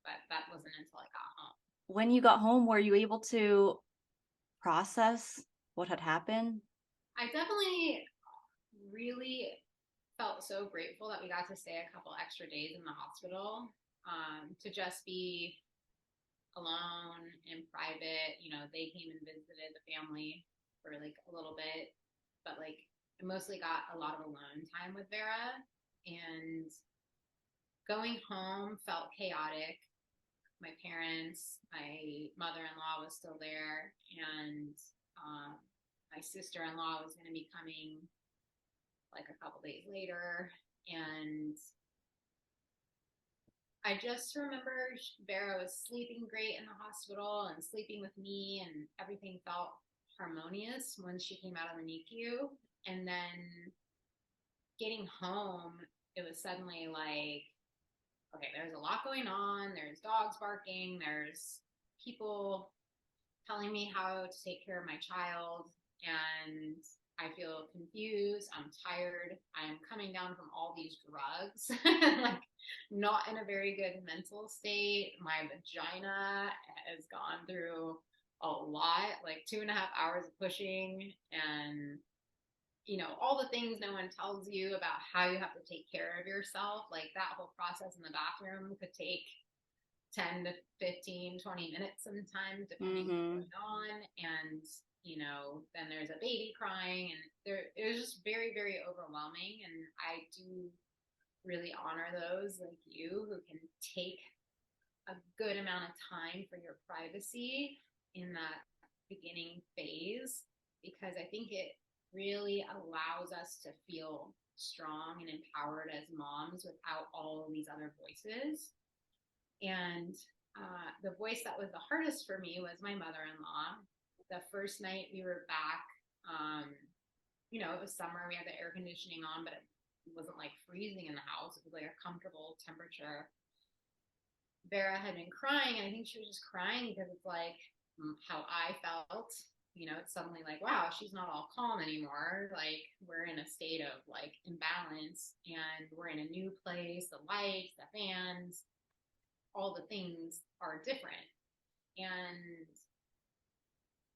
But that wasn't until I got home. When you got home, were you able to process what had happened? I definitely really felt so grateful that we got to stay a couple extra days in the hospital, to just be alone in private. You know, they came and visited the family for like a little bit, but like I mostly got a lot of alone time with Vera. And going home felt chaotic. My parents, my mother-in-law was still there, and my sister-in-law was going to be coming like a couple days later. And I just remember Vera was sleeping great in the hospital and sleeping with me, and everything felt harmonious when she came out of the NICU. And then getting home, it was suddenly like, okay, there's a lot going on. There's dogs barking. There's people telling me how to take care of my child. And I feel confused. I'm tired. I'm coming down from all these drugs, like not in a very good mental state. My vagina has gone through a lot, like 2.5 hours of pushing, and you know, all the things no one tells you about how you have to take care of yourself. Like that whole process in the bathroom could take 10 to 15, 20 minutes sometimes, depending Mm-hmm. what's going on. And, you know, then there's a baby crying, and it was just very, very overwhelming. And I do really honor those like you who can take a good amount of time for your privacy in that beginning phase, because I think it really allows us to feel strong and empowered as moms without all of these other voices. And the voice that was the hardest for me was my mother-in-law. The first night we were back, you know, it was summer. We had the air conditioning on, but it wasn't like freezing in the house. It was like a comfortable temperature. Vera had been crying, and I think she was just crying because it's like how I felt. You know, it's suddenly like, wow, she's not all calm anymore. Like, we're in a state of like imbalance, and we're in a new place. The lights, the fans, all the things are different. And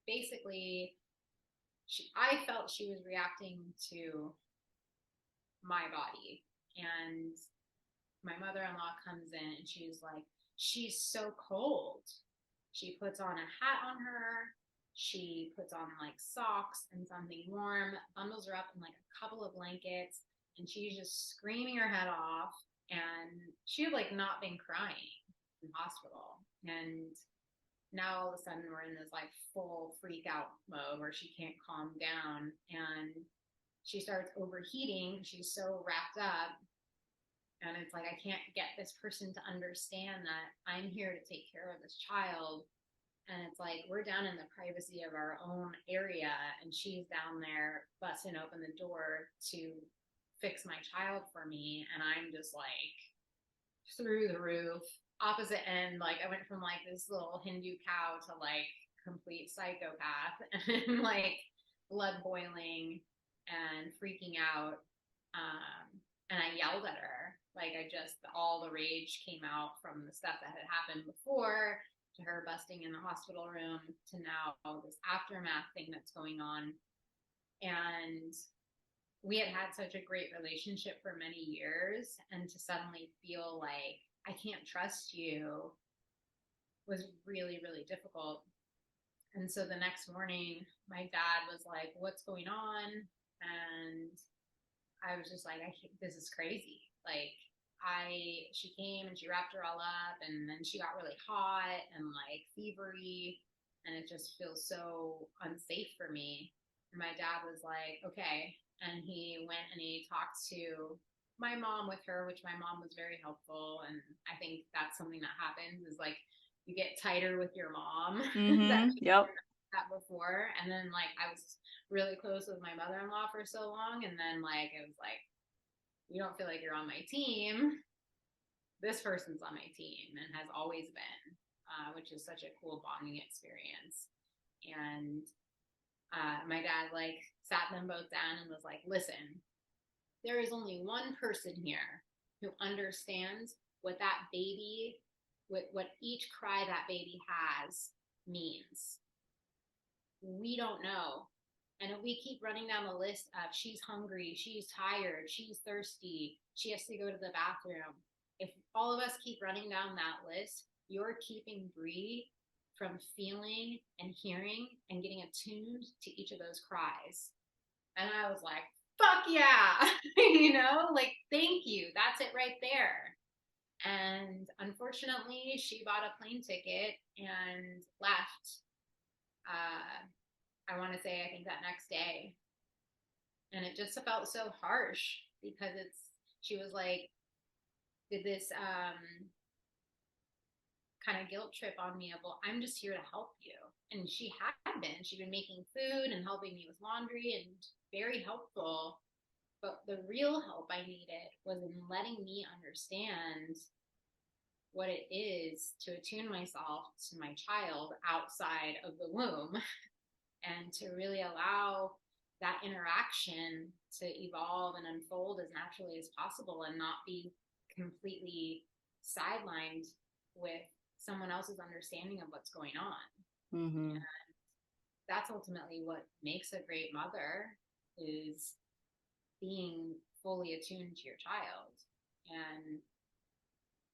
basically, I felt she was reacting to my body. And my mother-in-law comes in and she's like, she's so cold. She puts on a hat on her. She puts on like socks and something warm, bundles her up in like a couple of blankets, and she's just screaming her head off. And she had like not been crying in hospital. And now all of a sudden we're in this like full freak out mode where she can't calm down, and she starts overheating. She's so wrapped up, and it's like, I can't get this person to understand that I'm here to take care of this child. And it's like, we're down in the privacy of our own area, and she's down there busting open the door to fix my child for me. And I'm just like through the roof, opposite end. Like, I went from like this little Hindu cow to like complete psychopath, and like blood boiling and freaking out. And I yelled at her. Like, all the rage came out from the stuff that had happened before, to her busting in the hospital room, to now this aftermath thing that's going on. And we had had such a great relationship for many years, and to suddenly feel like I can't trust you was really, really difficult. And so the next morning, my dad was like, what's going on? And I was just like, this is crazy. Like, she came and she wrapped her all up, and then she got really hot and like fevery, and it just feels so unsafe for me. And my dad was like, okay. And he went and he talked to my mom with her, which my mom was very helpful. And I think that's something that happens, is like you get tighter with your mom. That Mm-hmm. Yep. that before. And then like I was really close with my mother-in-law for so long, and then like it was like, you don't feel like you're on my team. This person's on my team and has always been, which is such a cool bonding experience. And my dad like sat them both down and was like, listen, there is only one person here who understands what that baby, what each cry that baby has means. We don't know. And if we keep running down the list of she's hungry, she's tired, she's thirsty, she has to go to the bathroom. If all of us keep running down that list, you're keeping Bree from feeling and hearing and getting attuned to each of those cries. And I was like, fuck yeah. Like, thank you. That's it right there. And unfortunately, she bought a plane ticket and left. I want to say, I think that next day. And it just felt so harsh because she was like, did this kind of guilt trip on me of, well, I'm just here to help you. And she had been. She'd been making food and helping me with laundry and very helpful. But the real help I needed was in letting me understand what it is to attune myself to my child outside of the womb and to really allow that interaction to evolve and unfold as naturally as possible and not be completely sidelined with someone else's understanding of what's going on. Mm-hmm. And that's ultimately what makes a great mother, is being fully attuned to your child. And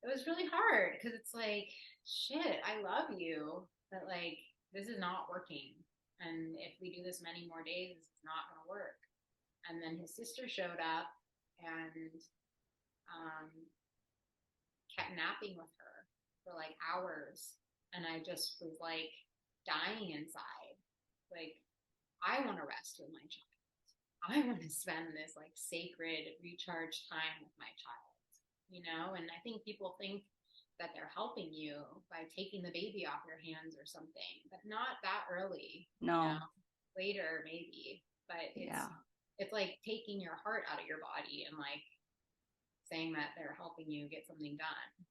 it was really hard because it's like, shit, I love you, but like, this is not working. And if we do this many more days, it's not going to work. And then his sister showed up and kept napping with her for like hours. And I just was like dying inside. Like, I want to rest with my child. I want to spend this like sacred recharge time with my child, And I think people think that they're helping you by taking the baby off your hands or something, but not that early. No. Later maybe, but it's like taking your heart out of your body and like saying that they're helping you get something done.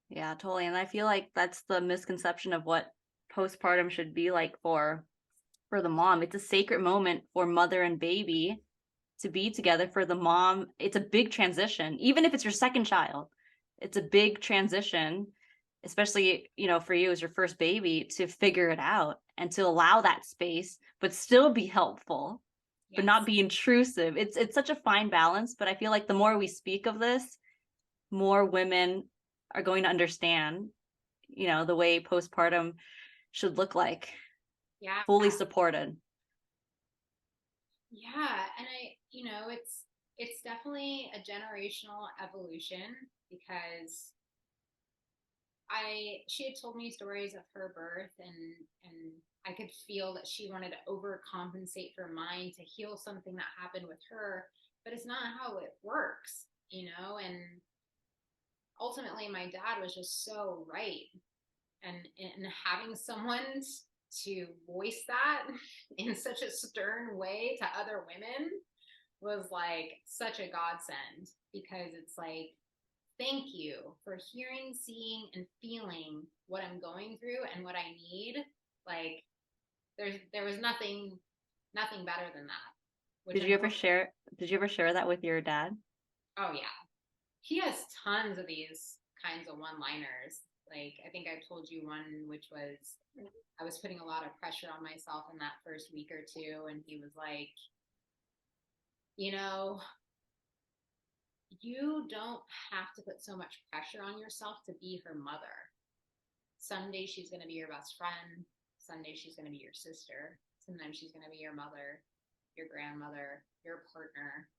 Yeah, totally. And I feel like that's the misconception of what postpartum should be like for the mom. It's a sacred moment for mother and baby to be together. For the mom, it's a big transition. Even if it's your second child, it's a big transition, especially, for you as your first baby, to figure it out and to allow that space, but still be helpful, but not be intrusive. It's such a fine balance. But I feel like the more we speak of this, more women are going to understand, the way postpartum should look like. Yeah. Fully supported. Yeah. And it's definitely a generational evolution because she had told me stories of her birth and I could feel that she wanted to overcompensate for mine to heal something that happened with her, but it's not how it works, and ultimately my dad was just so right. And having someone to voice that in such a stern way to other women was like such a godsend, because it's like, thank you for hearing, seeing, and feeling what I'm going through and what I need. Like, there was nothing better than that. Did you ever share that with your dad? Oh yeah. He has tons of these kinds of one-liners. Like, I think I told you one, which was, I was putting a lot of pressure on myself in that first week or two. And he was like, you don't have to put so much pressure on yourself to be her mother. Someday she's going to be your best friend. Someday she's going to be your sister. Sometimes she's going to be your mother, your grandmother, your partner.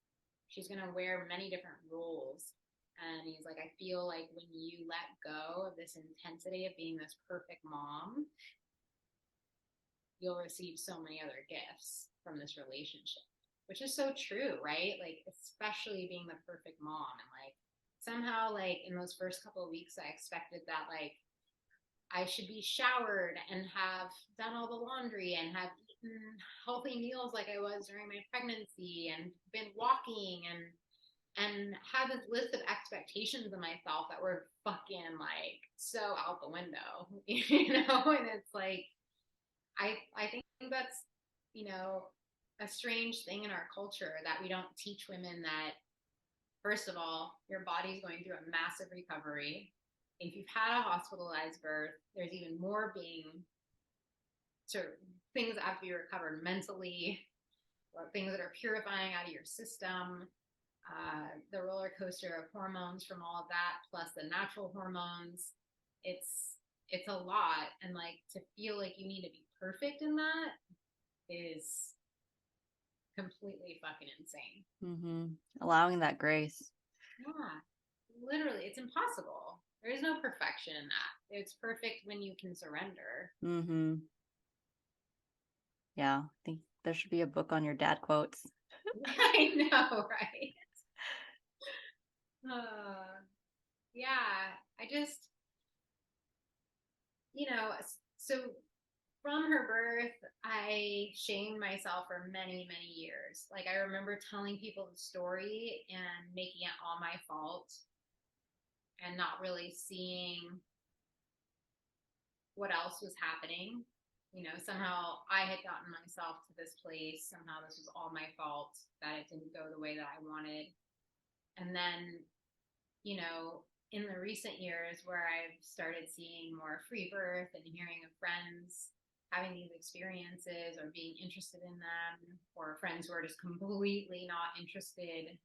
She's going to wear many different roles. And he's like, I feel like when you let go of this intensity of being this perfect mom, you'll receive so many other gifts from this relationship, which is so true, right? Like, especially being the perfect mom. And like, somehow, like, in those first couple of weeks, I expected that, like, I should be showered and have done all the laundry and have eaten healthy meals like I was during my pregnancy and been walking and have this list of expectations of myself that were fucking like so out the window, and it's like, I think that's, a strange thing in our culture, that we don't teach women that first of all, your body's going through a massive recovery. If you've had a hospitalized birth, there's even more things that have to be recovered mentally, or things that are purifying out of your system. The roller coaster of hormones from all of that, plus the natural hormones. It's a lot, and like to feel like you need to be perfect in that is completely fucking insane. Mm-hmm. Allowing that grace. Yeah, literally, it's impossible. There is no perfection in that. It's perfect when you can surrender. Mm-hmm. Yeah, I think there should be a book on your dad quotes. I know, right? Yeah, I just, so from her birth, I shamed myself for many, many years. Like, I remember telling people the story and making it all my fault and not really seeing what else was happening. Somehow I had gotten myself to this place. Somehow this was all my fault that it didn't go the way that I wanted. And then, in the recent years where I've started seeing more free birth and hearing of friends having these experiences or being interested in them, or friends who are just completely not interested,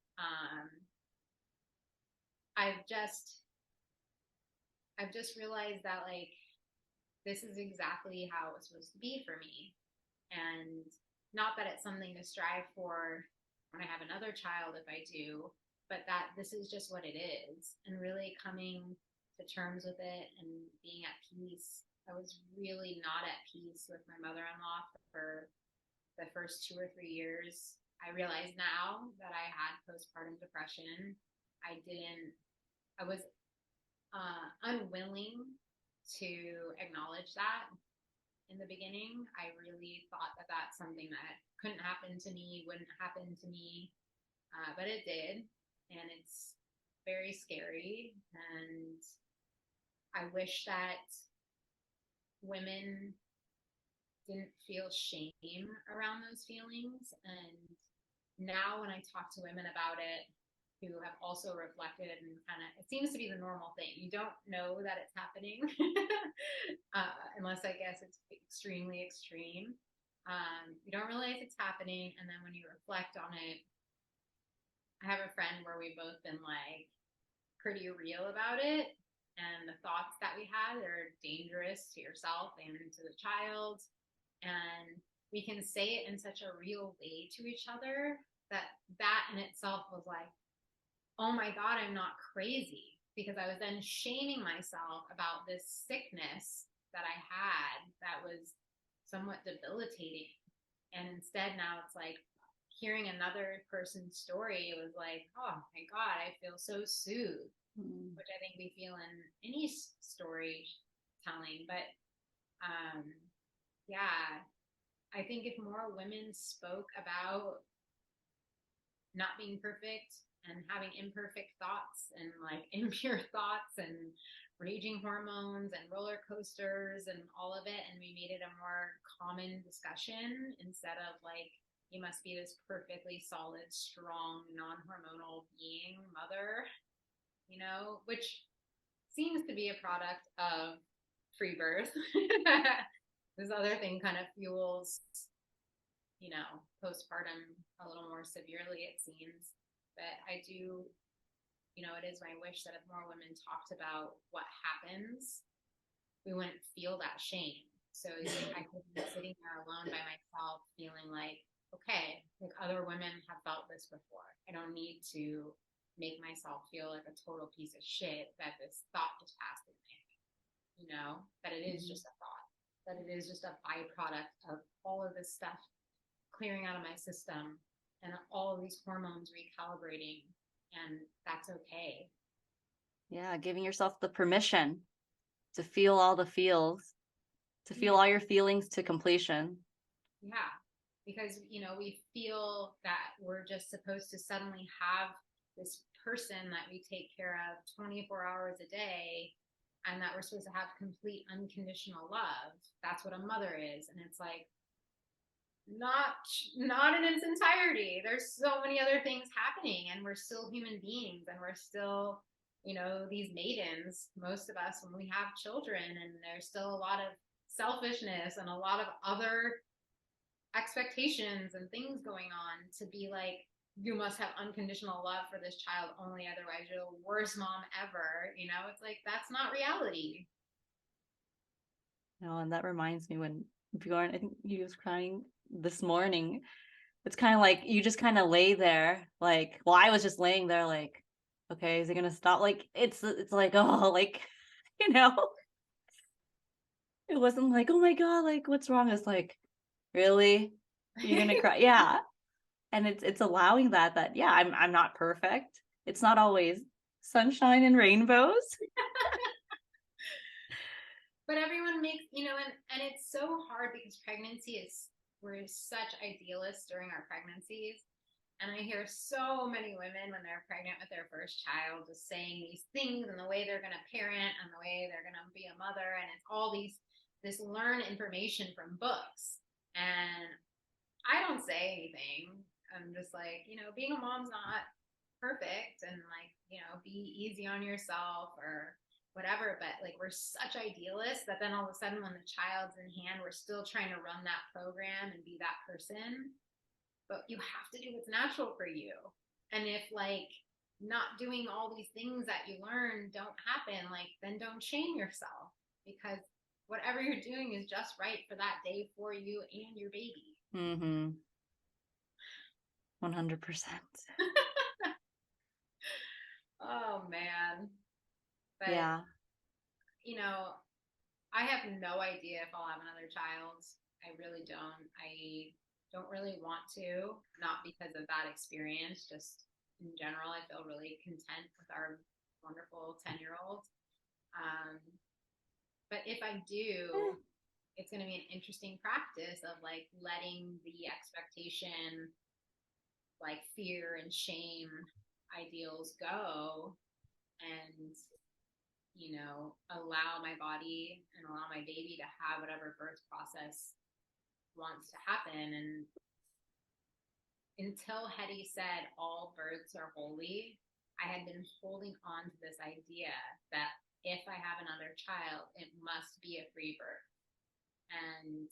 I've just realized that, like, this is exactly how it was supposed to be for me. And not that it's something to strive for when I have another child, if I do, but that this is just what it is. And really coming to terms with it and being at peace. I was really not at peace with my mother-in-law for the first 2 or 3 years. I realize now that I had postpartum depression. I was unwilling to acknowledge that in the beginning. I really thought that that's something that couldn't happen to me, wouldn't happen to me, but it did, and it's very scary. And I wish that women didn't feel shame around those feelings. And now when I talk to women about it, who have also reflected, and kind of, it seems to be the normal thing. You don't know that it's happening unless, I guess, it's extremely extreme. You don't realize it's happening, and then when you reflect on it, I have a friend where we've both been like pretty real about it, and the thoughts that we had are dangerous to yourself and to the child, and we can say it in such a real way to each other that in itself was like, oh my God, I'm not crazy, because I was then shaming myself about this sickness that I had that was somewhat debilitating. And instead now it's like hearing another person's story, it was like, oh my God, I feel so soothed, which I think we feel in any storytelling. But yeah, I think if more women spoke about not being perfect and having imperfect thoughts and like impure thoughts and raging hormones and roller coasters and all of it, and we made it a more common discussion instead of like, you must be this perfectly solid, strong, non-hormonal being, mother, which seems to be a product of free birth. This other thing kind of fuels, postpartum a little more severely, it seems. But I do, it is my wish that if more women talked about what happens, we wouldn't feel that shame. So I could be sitting there alone by myself feeling like, okay, like other women have felt this before. I don't need to make myself feel like a total piece of shit that this thought just passed in my head, that it is just a thought, that it is just a byproduct of all of this stuff clearing out of my system and all of these hormones recalibrating, and that's okay. Yeah, giving yourself the permission to feel all the feels, to feel all your feelings to completion. Yeah, because we feel that we're just supposed to suddenly have this person that we take care of 24 hours a day, and that we're supposed to have complete unconditional love. That's what a mother is. And it's like, not in its entirety. There's so many other things happening, and we're still human beings, and we're still, these maidens, most of us, when we have children, and there's still a lot of selfishness and a lot of other expectations and things going on to be like, you must have unconditional love for this child only, otherwise you're the worst mom ever. It's like, that's not reality. No, and that reminds me when Bjorn, I think he was crying this morning. It's kind of like you just kind of lay there, like, well, I was just laying there, like, okay, is it gonna stop? Like, it's like, oh, like, you know, it wasn't like, oh my God, like, what's wrong? It's like, really, you're gonna cry? Yeah, and it's allowing that yeah, I'm not perfect. It's not always sunshine and rainbows. But everyone makes, and it's so hard because we're such idealists during our pregnancies. And I hear so many women when they're pregnant with their first child just saying these things and the way they're going to parent and the way they're going to be a mother. And it's all this learned information from books. And I don't say anything. I'm just like, being a mom's not perfect, and like, be easy on yourself or whatever. But like, we're such idealists that then all of a sudden when the child's in hand, we're still trying to run that program and be that person. But you have to do what's natural for you. And if like not doing all these things that you learn don't happen, like, then don't shame yourself, because whatever you're doing is just right for that day for you and your baby. 100%. Oh man. But Yeah. I have no idea if I'll have another child. I really don't. I don't really want to, not because of that experience, just in general. I feel really content with our wonderful 10-year-old. But if I do, it's going to be an interesting practice of like letting the expectation, like fear and shame ideals go, and allow my body and allow my baby to have whatever birth process wants to happen. And until Hetty said all births are holy, I had been holding on to this idea that if I have another child, it must be a free birth. And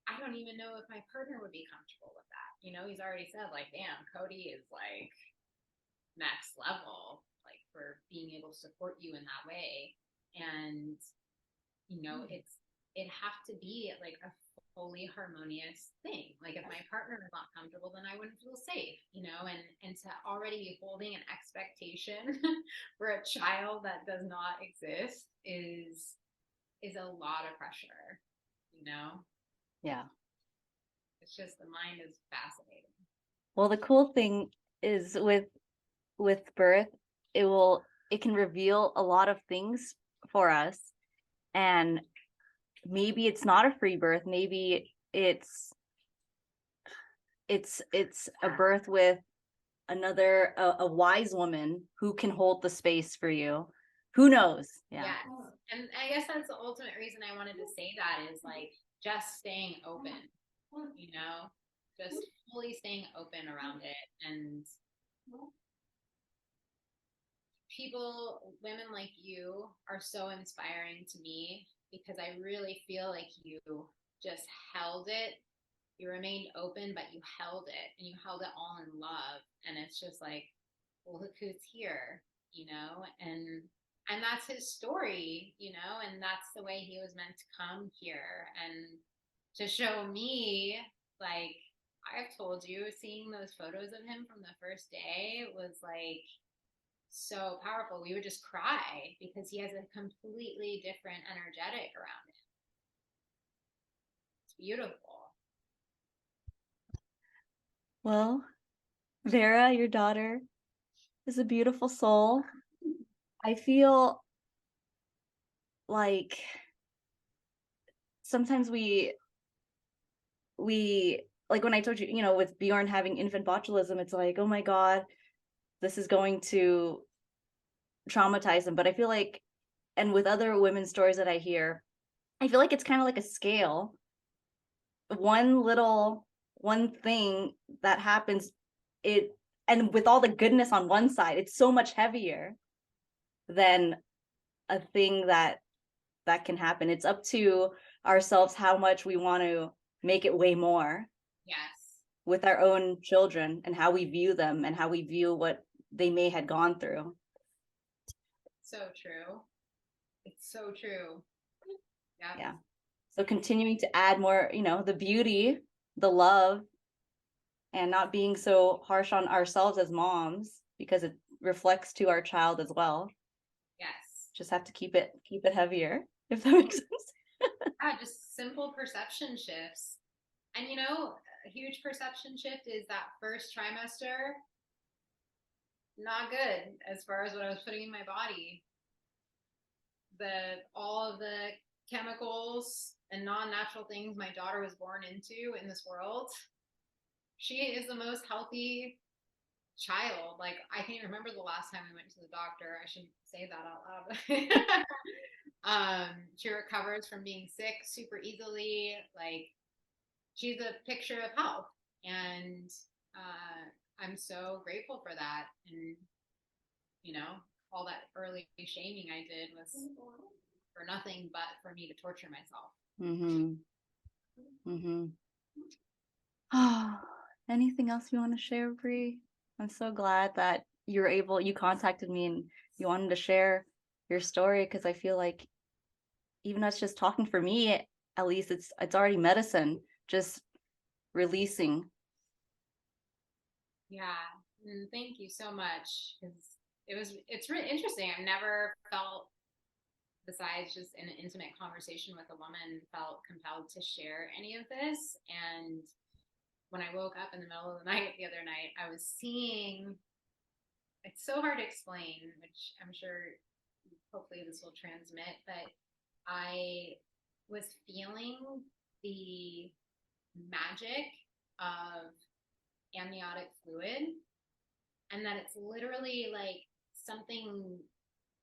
I don't even know if my partner would be comfortable with that. He's already said, like, damn, Cody is like next level, like, for being able to support you in that way. And it have to be like a fully harmonious thing. Like, if my partner is not comfortable, then I wouldn't feel safe, and to already be holding an expectation for a child that does not exist is a lot of pressure. Yeah. It's just, the mind is fascinating. Well, the cool thing is with birth, it can reveal a lot of things for us. And maybe it's not a free birth. Maybe it's a birth with another a wise woman who can hold the space for you. Who knows? Yeah. Yes. And I guess that's the ultimate reason I wanted to say that, is like just staying open, just fully staying open around it. And women like you are so inspiring to me, because I really feel like you just held it. You remained open, but you held it, and you held it all in love. And it's just like, well, look who's here, and that's his story, and that's the way he was meant to come here and to show me, like, I've told you, seeing those photos of him from the first day was like so powerful. We would just cry because he has a completely different energetic around him. It's beautiful. Well, Vera, your daughter is a beautiful soul. I feel like sometimes we like, when I told you, with Bjorn having infant botulism, it's like, oh my God, this is going to traumatize him. But I feel like, and with other women's stories that I hear, I feel like it's kind of like a scale. one thing that happens, and with all the goodness on one side, it's so much heavier than a thing that can happen. It's up to ourselves how much we want to make it way more Yes. with our own children, and how we view them and how we view what they may had gone through. So true. It's so true. Yeah. So continuing to add more, the beauty, the love, and not being so harsh on ourselves as moms, because it reflects to our child as well. Yes. Just have to keep it heavier, if that makes sense. Yeah, just simple perception shifts. And a huge perception shift is that first trimester, not good as far as what I was putting in my body. All of the chemicals and non-natural things my daughter was born into in this world. She is the most healthy child. Like, I can't remember the last time we went to the doctor. I shouldn't say that out loud. She recovers from being sick super easily. Like, she's a picture of health, and I'm so grateful for that. And all that early shaming I did was for nothing but for me to torture myself. Anything else you want to share, Bree? I'm so glad that you contacted me and you wanted to share your story, because I feel like even us just talking, for me at least, it's already medicine, just releasing. Yeah, thank you so much, because it's really interesting. I've never felt, besides just in an intimate conversation with a woman, felt compelled to share any of this. And when I woke up in the middle of the night the other night, I was seeing, it's so hard to explain, which I'm sure hopefully this will transmit, but I was feeling the magic of amniotic fluid, and that it's literally like something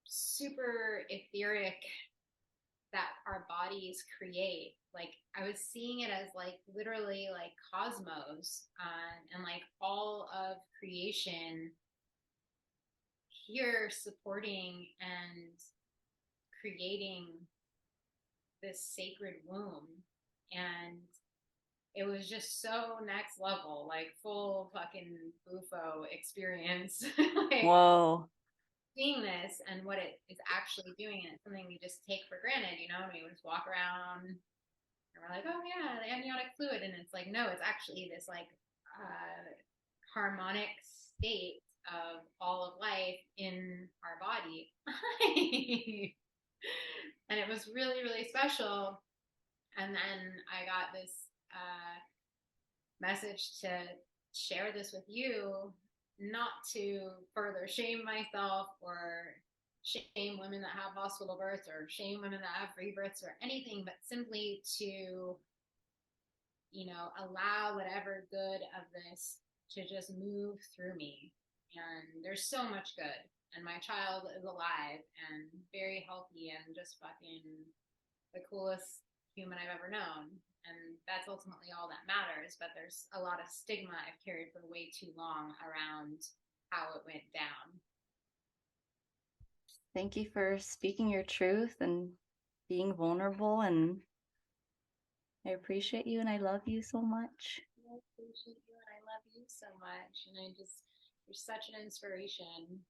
super etheric that our bodies create. Like, I was seeing it as like literally like cosmos, and like all of creation here supporting and creating this sacred womb. And it was just so next level, like full fucking bufo experience. Like, Whoa. seeing this and what it is actually doing, and it's something we just take for granted. We just walk around and we're like, oh yeah, the amniotic fluid, and it's like, no, it's actually this like harmonic state of all of life in our body. And it was really, really special. And then I got this message to share this with you, not to further shame myself or shame women that have hospital births or shame women that have free births or anything, but simply to, allow whatever good of this to just move through me. And there's so much good. And my child is alive and very healthy and just fucking the coolest human I've ever known. And that's ultimately all that matters. But there's a lot of stigma I've carried for way too long around how it went down. Thank you for speaking your truth and being vulnerable, and I appreciate you and I love you so much. I appreciate you and I love you so much. And you're such an inspiration.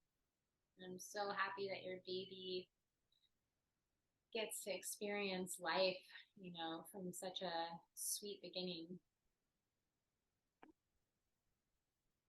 And I'm so happy that your baby gets to experience life, from such a sweet beginning.